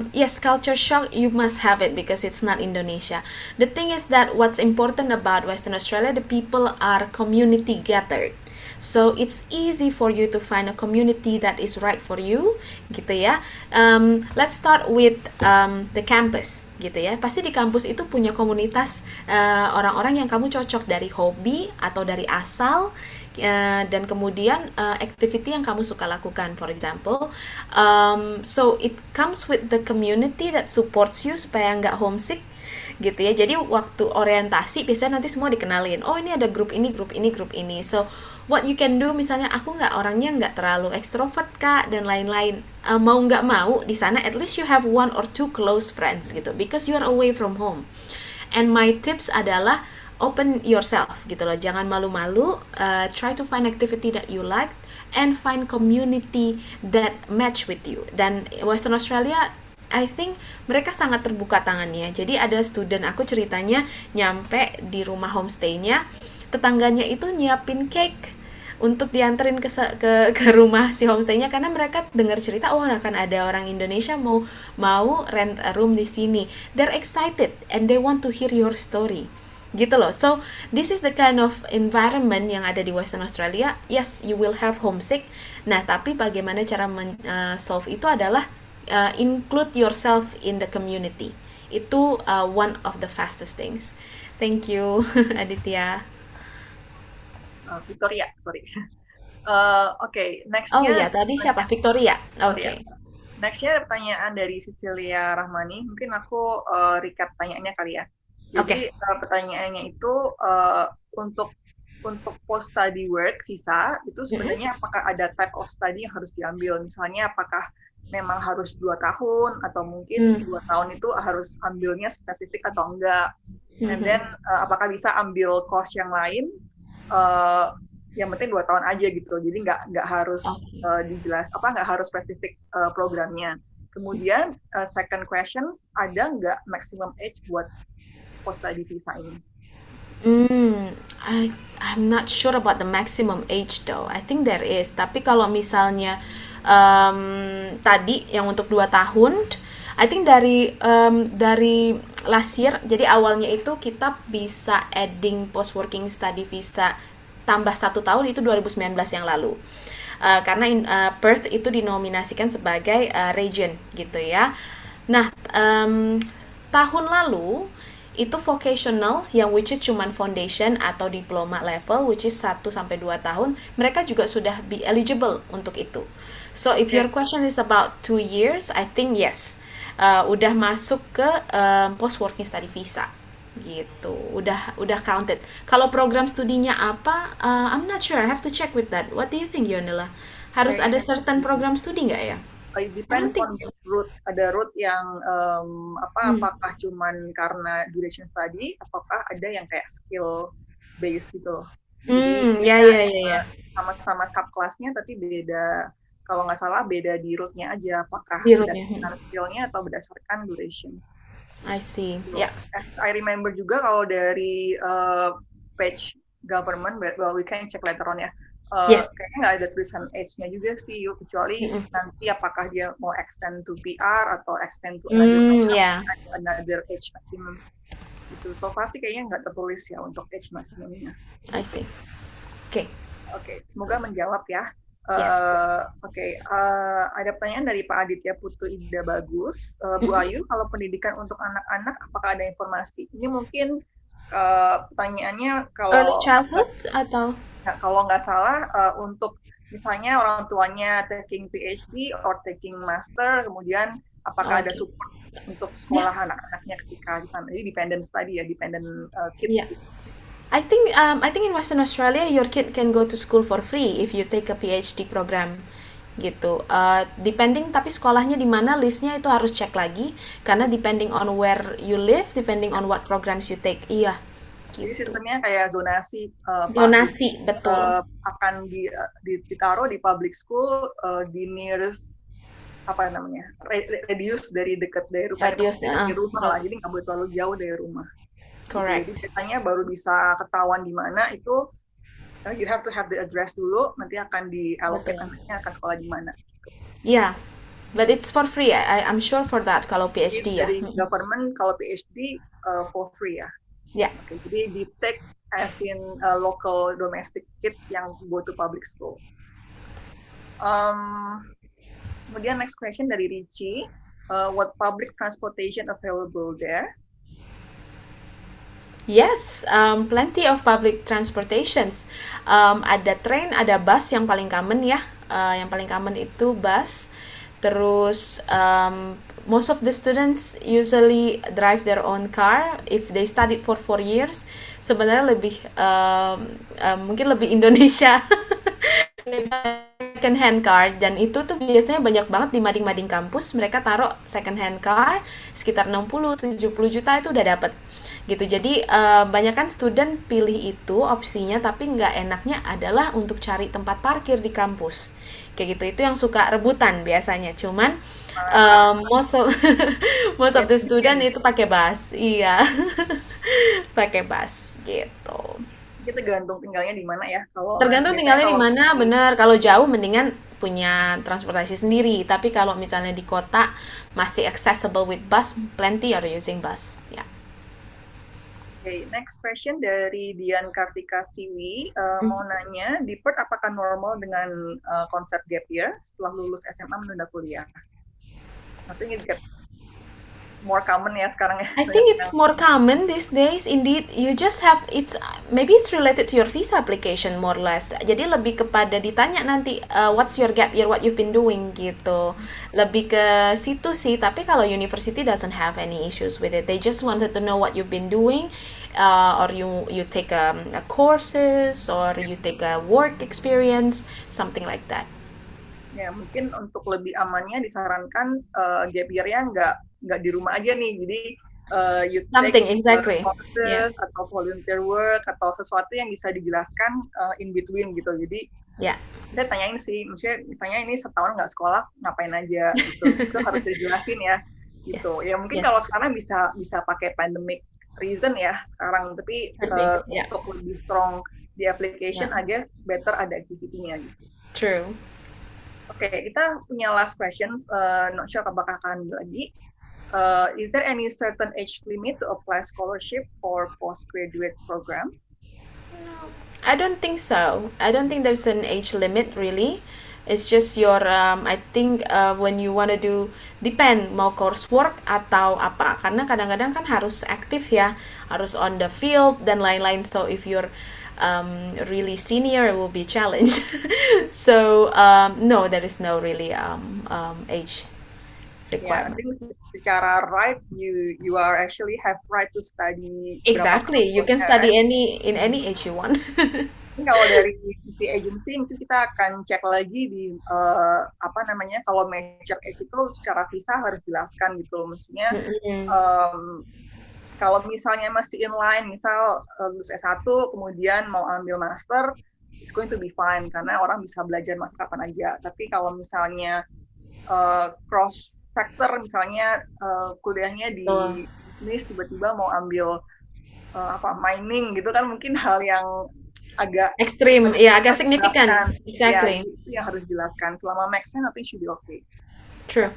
Yes, culture shock, you must have it because it's not Indonesia. The thing is that what's important about Western Australia, the people are community gathered. So it's easy for you to find a community that is right for you, gitu ya. Let's start with the campus, gitu ya. Pasti di kampus itu punya komunitas orang-orang yang kamu cocok dari hobi atau dari asal, dan kemudian activity yang kamu suka lakukan. For example, so it comes with the community that supports you supaya nggak homesick gitu ya. Jadi waktu orientasi biasanya nanti semua dikenalin, oh ini ada grup ini, grup ini, grup ini. So what you can do, misalnya aku orangnya nggak terlalu ekstrovert kak dan lain-lain, mau nggak mau di sana at least you have one or two close friends gitu, because you are away from home. And my tips adalah open yourself gitu loh, jangan malu-malu, try to find activity that you like and find community that match with you. Dan Western Australia, I think mereka sangat terbuka tangannya. Jadi ada student aku ceritanya nyampe di rumah homestay-nya, tetangganya itu nyiapin cake untuk dianterin ke rumah si homestay-nya, karena mereka dengar cerita, oh akan ada orang Indonesia mau rent a room di sini. They're excited and they want to hear your story. Gitu loh. So this is the kind of environment yang ada di Western Australia. Yes, you will have homesick. Nah, tapi bagaimana cara solve itu adalah include yourself in the community. Itu one of the fastest things. Thank you, Aditya. Victoria, sorry. Oke, Oh nextnya. ya, tadi siapa? Victoria. Oke. Okay. Nextnya pertanyaan dari Cecilia Rahmani. Mungkin aku recap pertanyaannya kali ya. Jadi pertanyaannya itu untuk post study work visa itu sebenarnya apakah ada type of study yang harus diambil? Misalnya apakah memang harus 2 tahun atau mungkin 2 tahun itu harus ambilnya spesifik atau enggak? And then apakah bisa ambil course yang lain? Yang penting 2 tahun aja gitu. Jadi nggak harus nggak harus spesifik programnya. Kemudian second questions, ada nggak maximum age buat post study visa ini? I'm not sure about the maximum age though. I think there is. Tapi kalau misalnya tadi yang untuk 2 tahun, I think dari last year, jadi awalnya itu kita bisa adding post working study visa tambah 1 tahun itu 2019 yang lalu. Karena Perth itu dinominasikan sebagai region gitu ya. Nah, tahun lalu itu vocational yang which is cuman foundation atau diploma level, which is 1 sampai 2 tahun, mereka juga sudah be eligible untuk itu. So if your question is about 2 years, I think yes. Udah masuk ke post working study visa gitu, udah counted. Kalau program studinya apa, I'm not sure, I have to check with that. What do you think, Yonela? Harus ada certain program studi nggak ya? It depends on route. Ada route yang apakah cuman karena duration study, apakah ada yang kayak skill based gitu loh. Ya. Sama-sama subclassnya tapi beda. Kalau nggak salah beda di route-nya aja, apakah berdasarkan skill-nya atau berdasarkan duration. I see. So, yeah. I remember juga kalau dari page government, well we can check later on ya. Kayaknya nggak ada tulisan age-nya juga sih, kecuali nanti apakah dia mau extend to PR atau extend to another age maximum. Gitu. So far sih kayaknya nggak tertulis ya untuk age maximumnya. I see. Okay. Oke, semoga menjawab ya. Yes. Ada pertanyaan dari Pak Aditya Putu Ida Bagus. Bu Ayu, kalau pendidikan untuk anak-anak, apakah ada informasi? Ini mungkin pertanyaannya Early kalau childhood atau? nggak salah untuk misalnya orang tuanya taking PhD or taking master, kemudian apakah ada Okay. support untuk Yeah. sekolah anak-anaknya ketika di sana? Jadi dependent study ya, dependent kids. Yeah. I think in Western Australia your kid can go to school for free if you take a PhD program gitu. Depending tapi sekolahnya di mana listnya itu harus cek lagi karena depending on where you live, depending on what programs you take. Iya, Jadi gitu. sistemnya kayak zonasi, Pak. Jadi Donasi, betul. akan ditaruh di public school di nearest apa namanya radius dari dekat dari rumah Radiusnya, dari rumah lah. Jadi nggak boleh terlalu jauh dari rumah. Gitu. correct. Jadi biasanya baru bisa ketahuan di mana itu you have to have the address dulu. Nanti akan diallocate Betul. anaknya akan sekolah di mana. Yeah, but it's for free. I'm sure for that kalau Jadi PhD ya. dari government kalau PhD for free ya. Ya, Oke, jadi di take as in local domestic kids yang go to public school. Kemudian next question dari Richie, what public transportation available there? yes, plenty of public transportations. Ada train, ada bus yang paling common ya. Yang paling common itu bus. Terus most of the students usually drive their own car if they studied for 4 years. Sebenarnya lebih mungkin lebih Indonesia second hand car, dan itu tuh biasanya banyak banget di mading-mading kampus mereka taruh second hand car sekitar 60-70 juta itu udah dapet gitu. Jadi banyak kan student pilih itu opsinya, tapi nggak enaknya adalah untuk cari tempat parkir di kampus kayak gitu. Itu yang suka rebutan biasanya. Cuman most of most of the student itu pakai bus. Iya. Pakai bus gitu. Kita tergantung tinggalnya di mana ya. Tergantung tinggalnya di mana, bener. Kalau jauh mendingan punya transportasi sendiri. Tapi kalau misalnya di kota masih accessible with bus, plenty are using bus. Ya. Okay, next question dari Dian Kartika Siwi, mau nanya di Perth apakah normal dengan konsep gap year setelah lulus SMA menunda kuliah? I think it get more common ya sekarang ya. I think it's more common these days. Indeed, you just have maybe it's related to your visa application more or less. Jadi lebih kepada ditanya nanti what's your gap year, what you've been doing gitu. Lebih ke situ sih. Tapi kalau university doesn't have any issues with it. They just wanted to know what you've been doing, or you take a courses or you take a work experience, something like that. Ya mungkin untuk lebih amannya disarankan gap year-nya nggak di rumah aja nih. Jadi you Something take exactly. courses atau volunteer work atau sesuatu yang bisa dijelaskan in between gitu. Jadi kita tanyain sih, misalnya ini setahun nggak sekolah ngapain aja gitu. Itu harus dijelasin ya gitu. Ya mungkin kalau sekarang bisa pakai pandemic reason ya sekarang, tapi untuk lebih strong di application aja better ada activity-nya gitu. True. Oke, kita punya last question. Not sure apakah akan lagi. Is there any certain age limit to apply scholarship or postgraduate program? I don't think so. I don't think there's an age limit really. It's just your I think when you wanna do, depend mau coursework atau apa, karena kadang-kadang kan harus aktif ya, harus on the field dan lain-lain. So if you're really senior, it will be challenge. So no, there is no really age requirement. Yeah, I think secara right, you are actually have right to study. Exactly, you can study in any age you want. Kalau dari sisi agency mungkin kita akan cek lagi di apa namanya, kalau major age itu secara visa harus jelaskan gitu, mestinya kalau misalnya masih inline, misal lulus S1 kemudian mau ambil master, it's going to be fine karena orang bisa belajar master kapan aja. Tapi kalau misalnya cross sector, misalnya kuliahnya di bisnis tiba-tiba mau ambil mining gitu kan, mungkin hal yang agak ekstrim, ya agak signifikan. Exactly. Ya, itu yang harus dijelaskan. Selama make sense, I think should be okay. True.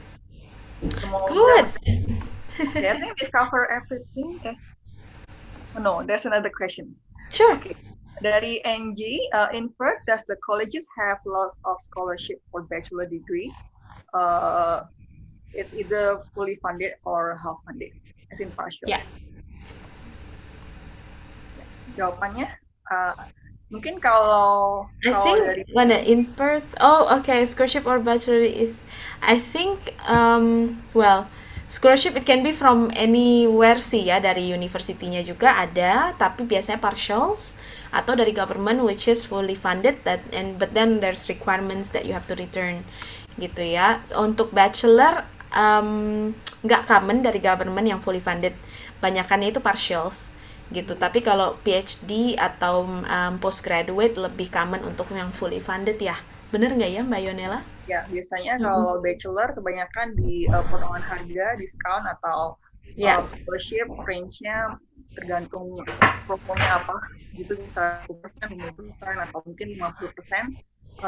Good. Okay, I think we cover everything. Okay. No, there's another question. Sure. Okay. Dari NG, in Perth, does the colleges have lots of scholarship for bachelor degree? It's either fully funded or half funded, as in partial. Yeah. Jawabannya, mungkin kalau I dari think when in Perth, oh okay, scholarship or bachelor is, I think well, scholarship it can be from anywhere sih ya, dari universitinya juga ada, tapi biasanya partials atau dari government which is fully funded that, and but then there's requirements that you have to return gitu ya. So, untuk bachelor nggak common dari government yang fully funded, banyakannya itu partials gitu. Tapi kalau PhD atau postgraduate lebih common untuk yang fully funded ya. Bener nggak ya Mbak Yonela? ya biasanya kalau bachelor kebanyakan di potongan harga, diskon atau Ya. scholarship range-nya tergantung promonya apa gitu, bisa 10%, 50% atau mungkin 50%.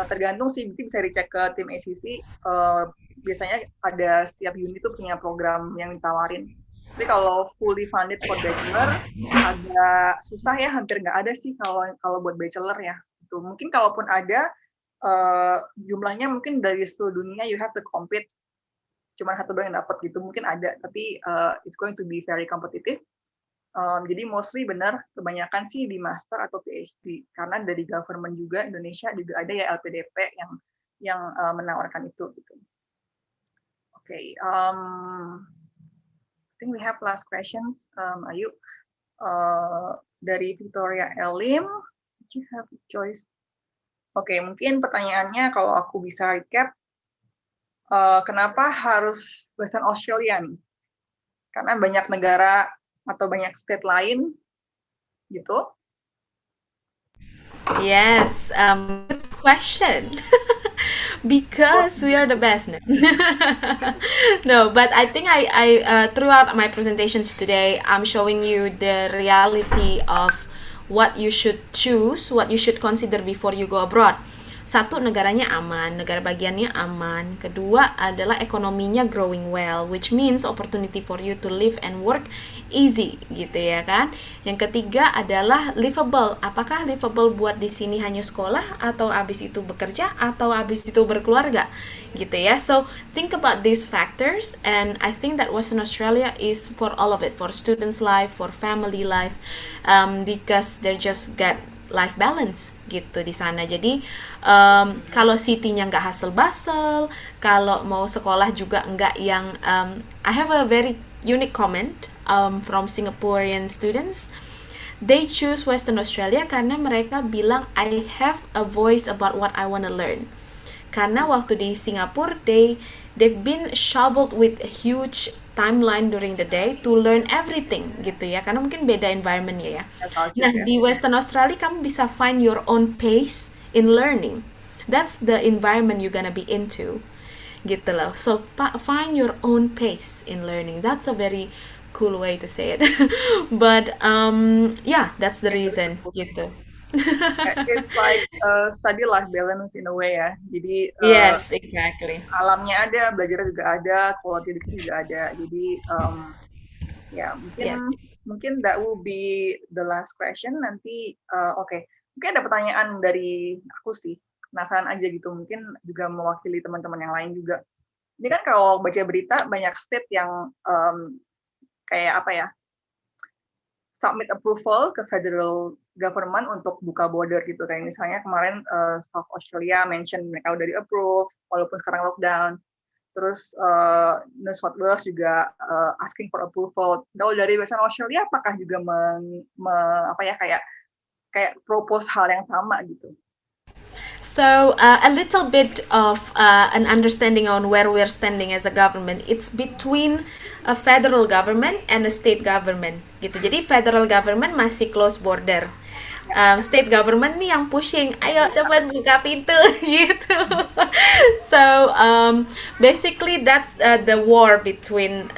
Tergantung sih, mungkin bisa dicek ke tim ACC. Biasanya ada setiap unit itu punya program yang ditawarin. Tapi kalau fully funded for bachelor agak susah ya, hampir nggak ada sih kalau buat bachelor ya. Gitu. Mungkin kalaupun ada, jumlahnya mungkin dari seluruh dunia, you have to compete. Cuma satu doang yang dapat gitu, mungkin ada, tapi it's going to be very competitive. Jadi mostly benar, kebanyakan sih di master atau PhD, karena dari government juga Indonesia juga ada ya LPDP yang menawarkan itu gitu. Okay, I think we have last questions. Ayu, dari Victoria Elim, you have a choice. Oke, mungkin pertanyaannya kalau aku bisa recap, kenapa harus Western Australia nih? Karena banyak negara atau banyak state lain gitu. Yes, good question. Because we are the best. No, no, but I think I throughout my presentations today, I'm showing you the reality of what you should choose, what you should consider before you go abroad. Satu, negaranya aman, negara bagiannya aman. Kedua adalah ekonominya growing well, which means opportunity for you to live and work easy gitu ya kan. Yang ketiga adalah livable. Apakah livable buat di sini hanya sekolah atau abis itu bekerja atau abis itu berkeluarga gitu ya. So think about these factors, and I think that Western Australia is for all of it, for students life, for family life, because they just get life balance gitu di sana. Jadi kalau city-nya nggak hustle-bustle, kalau mau sekolah juga nggak yang I have a very unique comment from Singaporean students. They choose Western Australia karena mereka bilang I have a voice about what I wanna learn. Karena waktu di Singapura they've been shoveled with a huge timeline during the day to learn everything gitu ya, karena mungkin beda environmentnya ya. Nah di Western Australia kamu bisa find your own pace in learning. That's the environment you're gonna be into gitu loh. So find your own pace in learning. That's a very cool way to say it. But yeah, that's the reason gitu. It's like study life balance in a way ya. Jadi yes, exactly. Alamnya ada, belajarnya juga ada, quality education juga ada. Jadi ya mungkin that will be the last question. Nanti oke. Mungkin ada pertanyaan dari aku sih. Penasaran aja gitu. Mungkin juga mewakili teman-teman yang lain juga. Ini kan kalau baca berita banyak state yang kayak apa ya? Submit approval ke federal government untuk buka border gitu, kayak misalnya kemarin South Australia mention mereka udah di approve walaupun sekarang lockdown. Terus New South Wales juga asking for approval. Kalau dari Western Australia apakah juga kayak propose hal yang sama gitu? So a little bit of an understanding on where we're standing as a government. It's between a federal government and a state government gitu. Jadi federal government masih close border. state government nih yang pushing, ayo cepat buka pintu gitu. So basically that's the war between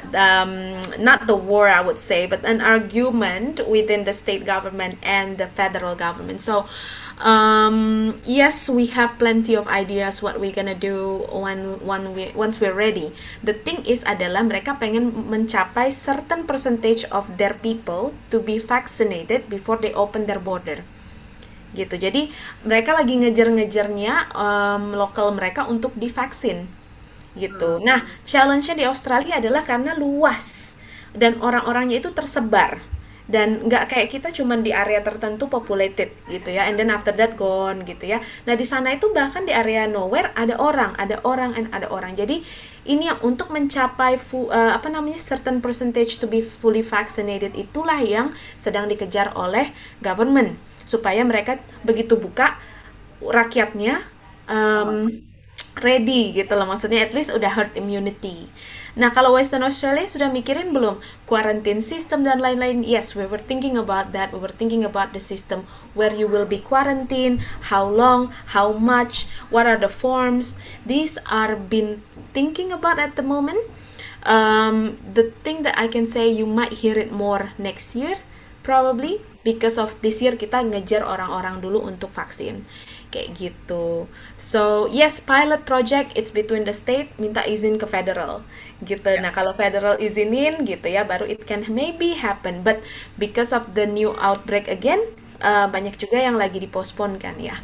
not the war I would say, but an argument within the state government and the federal government. So yes, we have plenty of ideas what we gonna do once we're ready. The thing is adalah mereka pengen mencapai certain percentage of their people to be vaccinated before they open their border gitu. Jadi mereka lagi ngejar-ngejarnya lokal mereka untuk divaksin gitu. Nah, challenge-nya di Australia adalah karena luas dan orang-orangnya itu tersebar dan nggak kayak kita cuman di area tertentu populated gitu ya, and then after that gone gitu ya. Nah di sana itu bahkan di area nowhere ada orang, and ada orang. Jadi ini yang untuk mencapai certain percentage to be fully vaccinated, itulah yang sedang dikejar oleh government supaya mereka begitu buka rakyatnya ready gitu loh, maksudnya at least udah herd immunity. Nah kalau Western Australia sudah mikirin belum quarantine system dan lain-lain? Yes, we were thinking about that. We were thinking about the system where you will be quarantined, how long, how much, what are the forms. These are been thinking about at the moment. The thing that I can say, you might hear it more next year probably, because of this year kita ngejar orang-orang dulu untuk vaksin kayak gitu. So yes, pilot project it's between the state, minta izin ke federal gitu. Nah kalau federal izinin gitu ya, baru it can maybe happen. But because of the new outbreak again, banyak juga yang lagi dipostpone kan ya.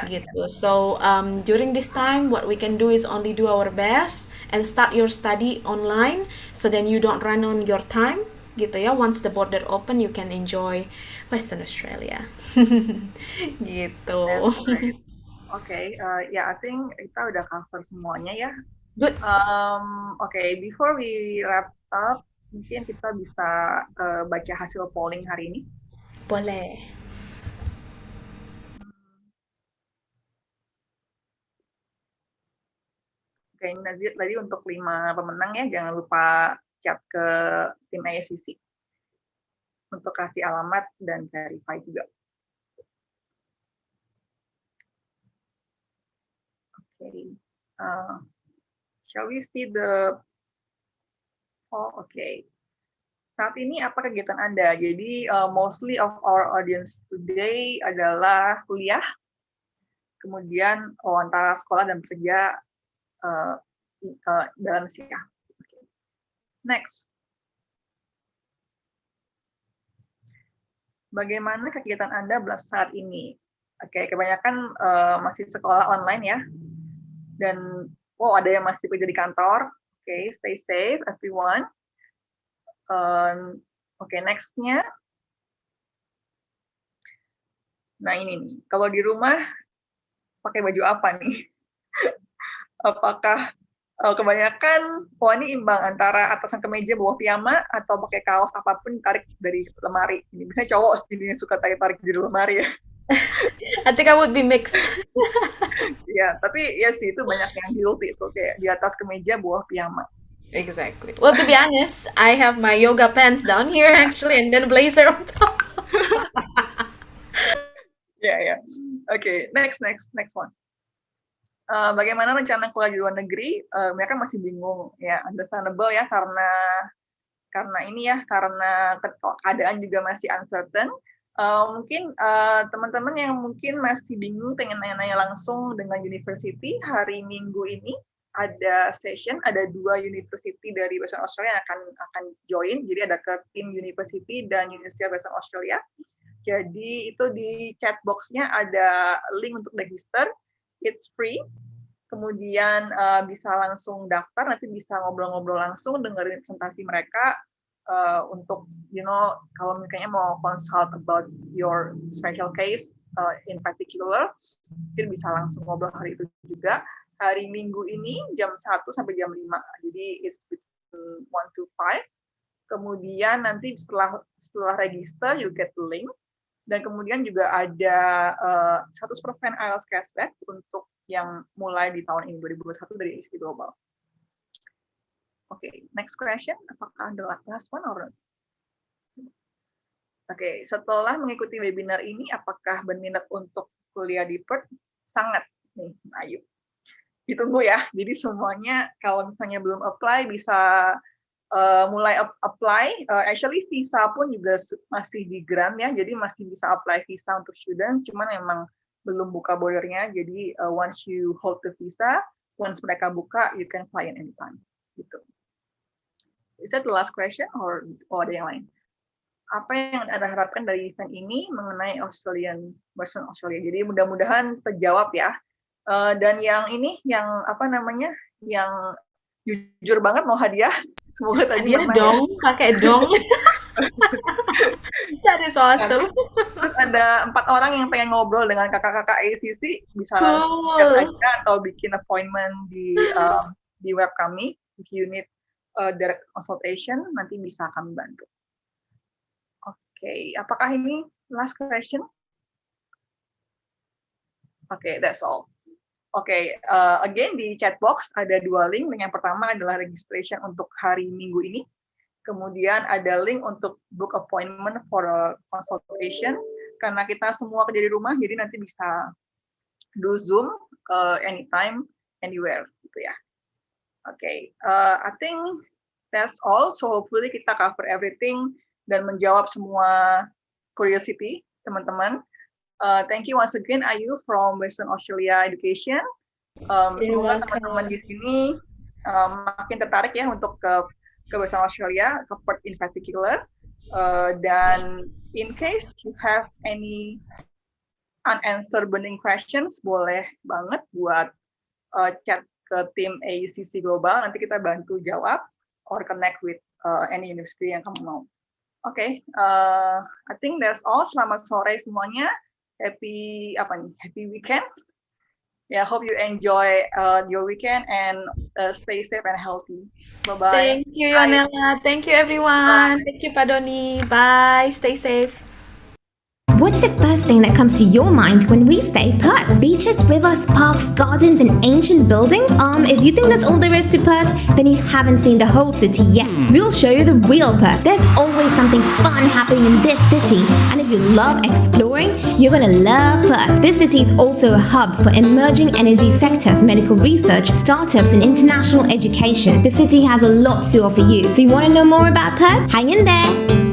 Gitu. So during this time, what we can do is only do our best and start your study online, so then you don't run on your time gitu ya. Once the border open, you can enjoy Western Australia. Gitu. Oke, ya, I think kita udah cover semuanya ya. Good. Oke, before we wrap up, mungkin kita bisa baca hasil polling hari ini. Boleh. Oke, ini tadi untuk 5 pemenang ya, jangan lupa chat ke tim aecc untuk kasih alamat dan verify juga. Okay. Shall we see the okay. Saat ini apa kegiatan Anda? Jadi mostly of our audience today adalah kuliah, kemudian antara sekolah dan kerja balance ya. Okay. Next. Bagaimana kegiatan Anda saat ini? Oke, kebanyakan masih sekolah online ya. Dan ada yang masih kerja di kantor. Oke, stay safe everyone. Oke, next-nya. Nah ini nih, kalau di rumah pakai baju apa nih? Apakah kebanyakan ini imbang antara atasan kemeja bawah piyama atau pakai kaos apapun tarik dari lemari. Ini biasanya cowok sih yang suka tarik di lemari ya. I think I would be mixed. Ya, tapi ya sih itu banyak yang guilty tuh kayak di atas kemeja bawah piyama. Exactly. Well, to be honest, I have my yoga pants down here actually, and then blazer on top. Ya. Oke, next one. Bagaimana rencana kuliah di luar negeri? Mereka masih bingung ya, understandable ya, karena ini ya, karena keadaan juga masih uncertain. Mungkin teman-teman yang mungkin masih bingung pengen nanya-nanya langsung dengan university, hari Minggu ini ada session, ada 2 university dari Western Australia yang akan join. Jadi ada Curtin University dan University of Western Australia. Jadi itu di chat box-nya ada link untuk register, it's free. Kemudian bisa langsung daftar, nanti bisa ngobrol-ngobrol langsung, dengerin presentasi mereka. Untuk kalau misalnya mau consult about your special case in particular, mungkin bisa langsung ngobrol hari itu juga. Hari Minggu ini jam 1 sampai jam 5. Jadi it's between 1 to 5. Kemudian nanti setelah register you get the link, dan kemudian juga ada 100% IELTS cashback untuk yang mulai di tahun ini 2021 dari ACC Global. Okay, next question. Apakah the last one or not? Oke, setelah mengikuti webinar ini, apakah berminat untuk kuliah di Perth? Sangat nih, ayo. Ditunggu ya. Jadi semuanya kalau misalnya belum apply bisa mulai apply. Actually visa pun juga masih di grant ya, jadi masih bisa apply visa untuk student. Cuman memang belum buka bordernya. Jadi once you hold the visa, once mereka buka, you can fly in anytime. Gitu. Is that the last question or ada yang lain? Apa yang Anda harapkan dari event ini mengenai Australian version Australia? Jadi mudah-mudahan terjawab ya. Dan yang ini, yang apa namanya, yang jujur banget mau hadiah. Semoga tadi Hadiah dong, ya. Pakai dong. That is awesome. Terus ada 4 orang yang pengen ngobrol dengan kakak-kakak ACC, bisa cool. aja atau bikin appointment di web kami. If you need direct consultation, nanti bisa kami bantu. Oke, apakah ini last question? Oke, that's all. Oke, again di chat box ada 2 link. Yang pertama adalah registration untuk hari Minggu ini. Kemudian ada link untuk book appointment for a consultation. Karena kita semua kerja di rumah, jadi nanti bisa do Zoom anytime, anywhere, gitu ya. Oke, I think that's all. So hopefully kita cover everything dan menjawab semua curiosity teman-teman. Thank you once again Ayu from Western Australia Education. Semoga teman-teman di sini makin tertarik ya untuk ke Western Australia, ke Perth in particular. Dan in case you have any unanswered burning questions, boleh banget buat chat ke tim AECC Global, nanti kita bantu jawab or connect with any university yang kamu mau. Oke, I think that's all. Selamat sore semuanya. Happy weekend. Yeah, hope you enjoy your weekend and stay safe and healthy. Bye-bye. Thank you, Yanela. Thank you, everyone. Bye. Thank you, Pak Doni. Bye. Stay safe. What's the first thing that comes to your mind when we say Perth? Beaches, rivers, parks, gardens, and ancient buildings? If you think that's all there is to Perth, then you haven't seen the whole city yet. We'll show you the real Perth. There's always something fun happening in this city, and if you love exploring, you're gonna love Perth. This city is also a hub for emerging energy sectors, medical research, startups, and international education. The city has a lot to offer you. So you want to know more about Perth? Hang in there.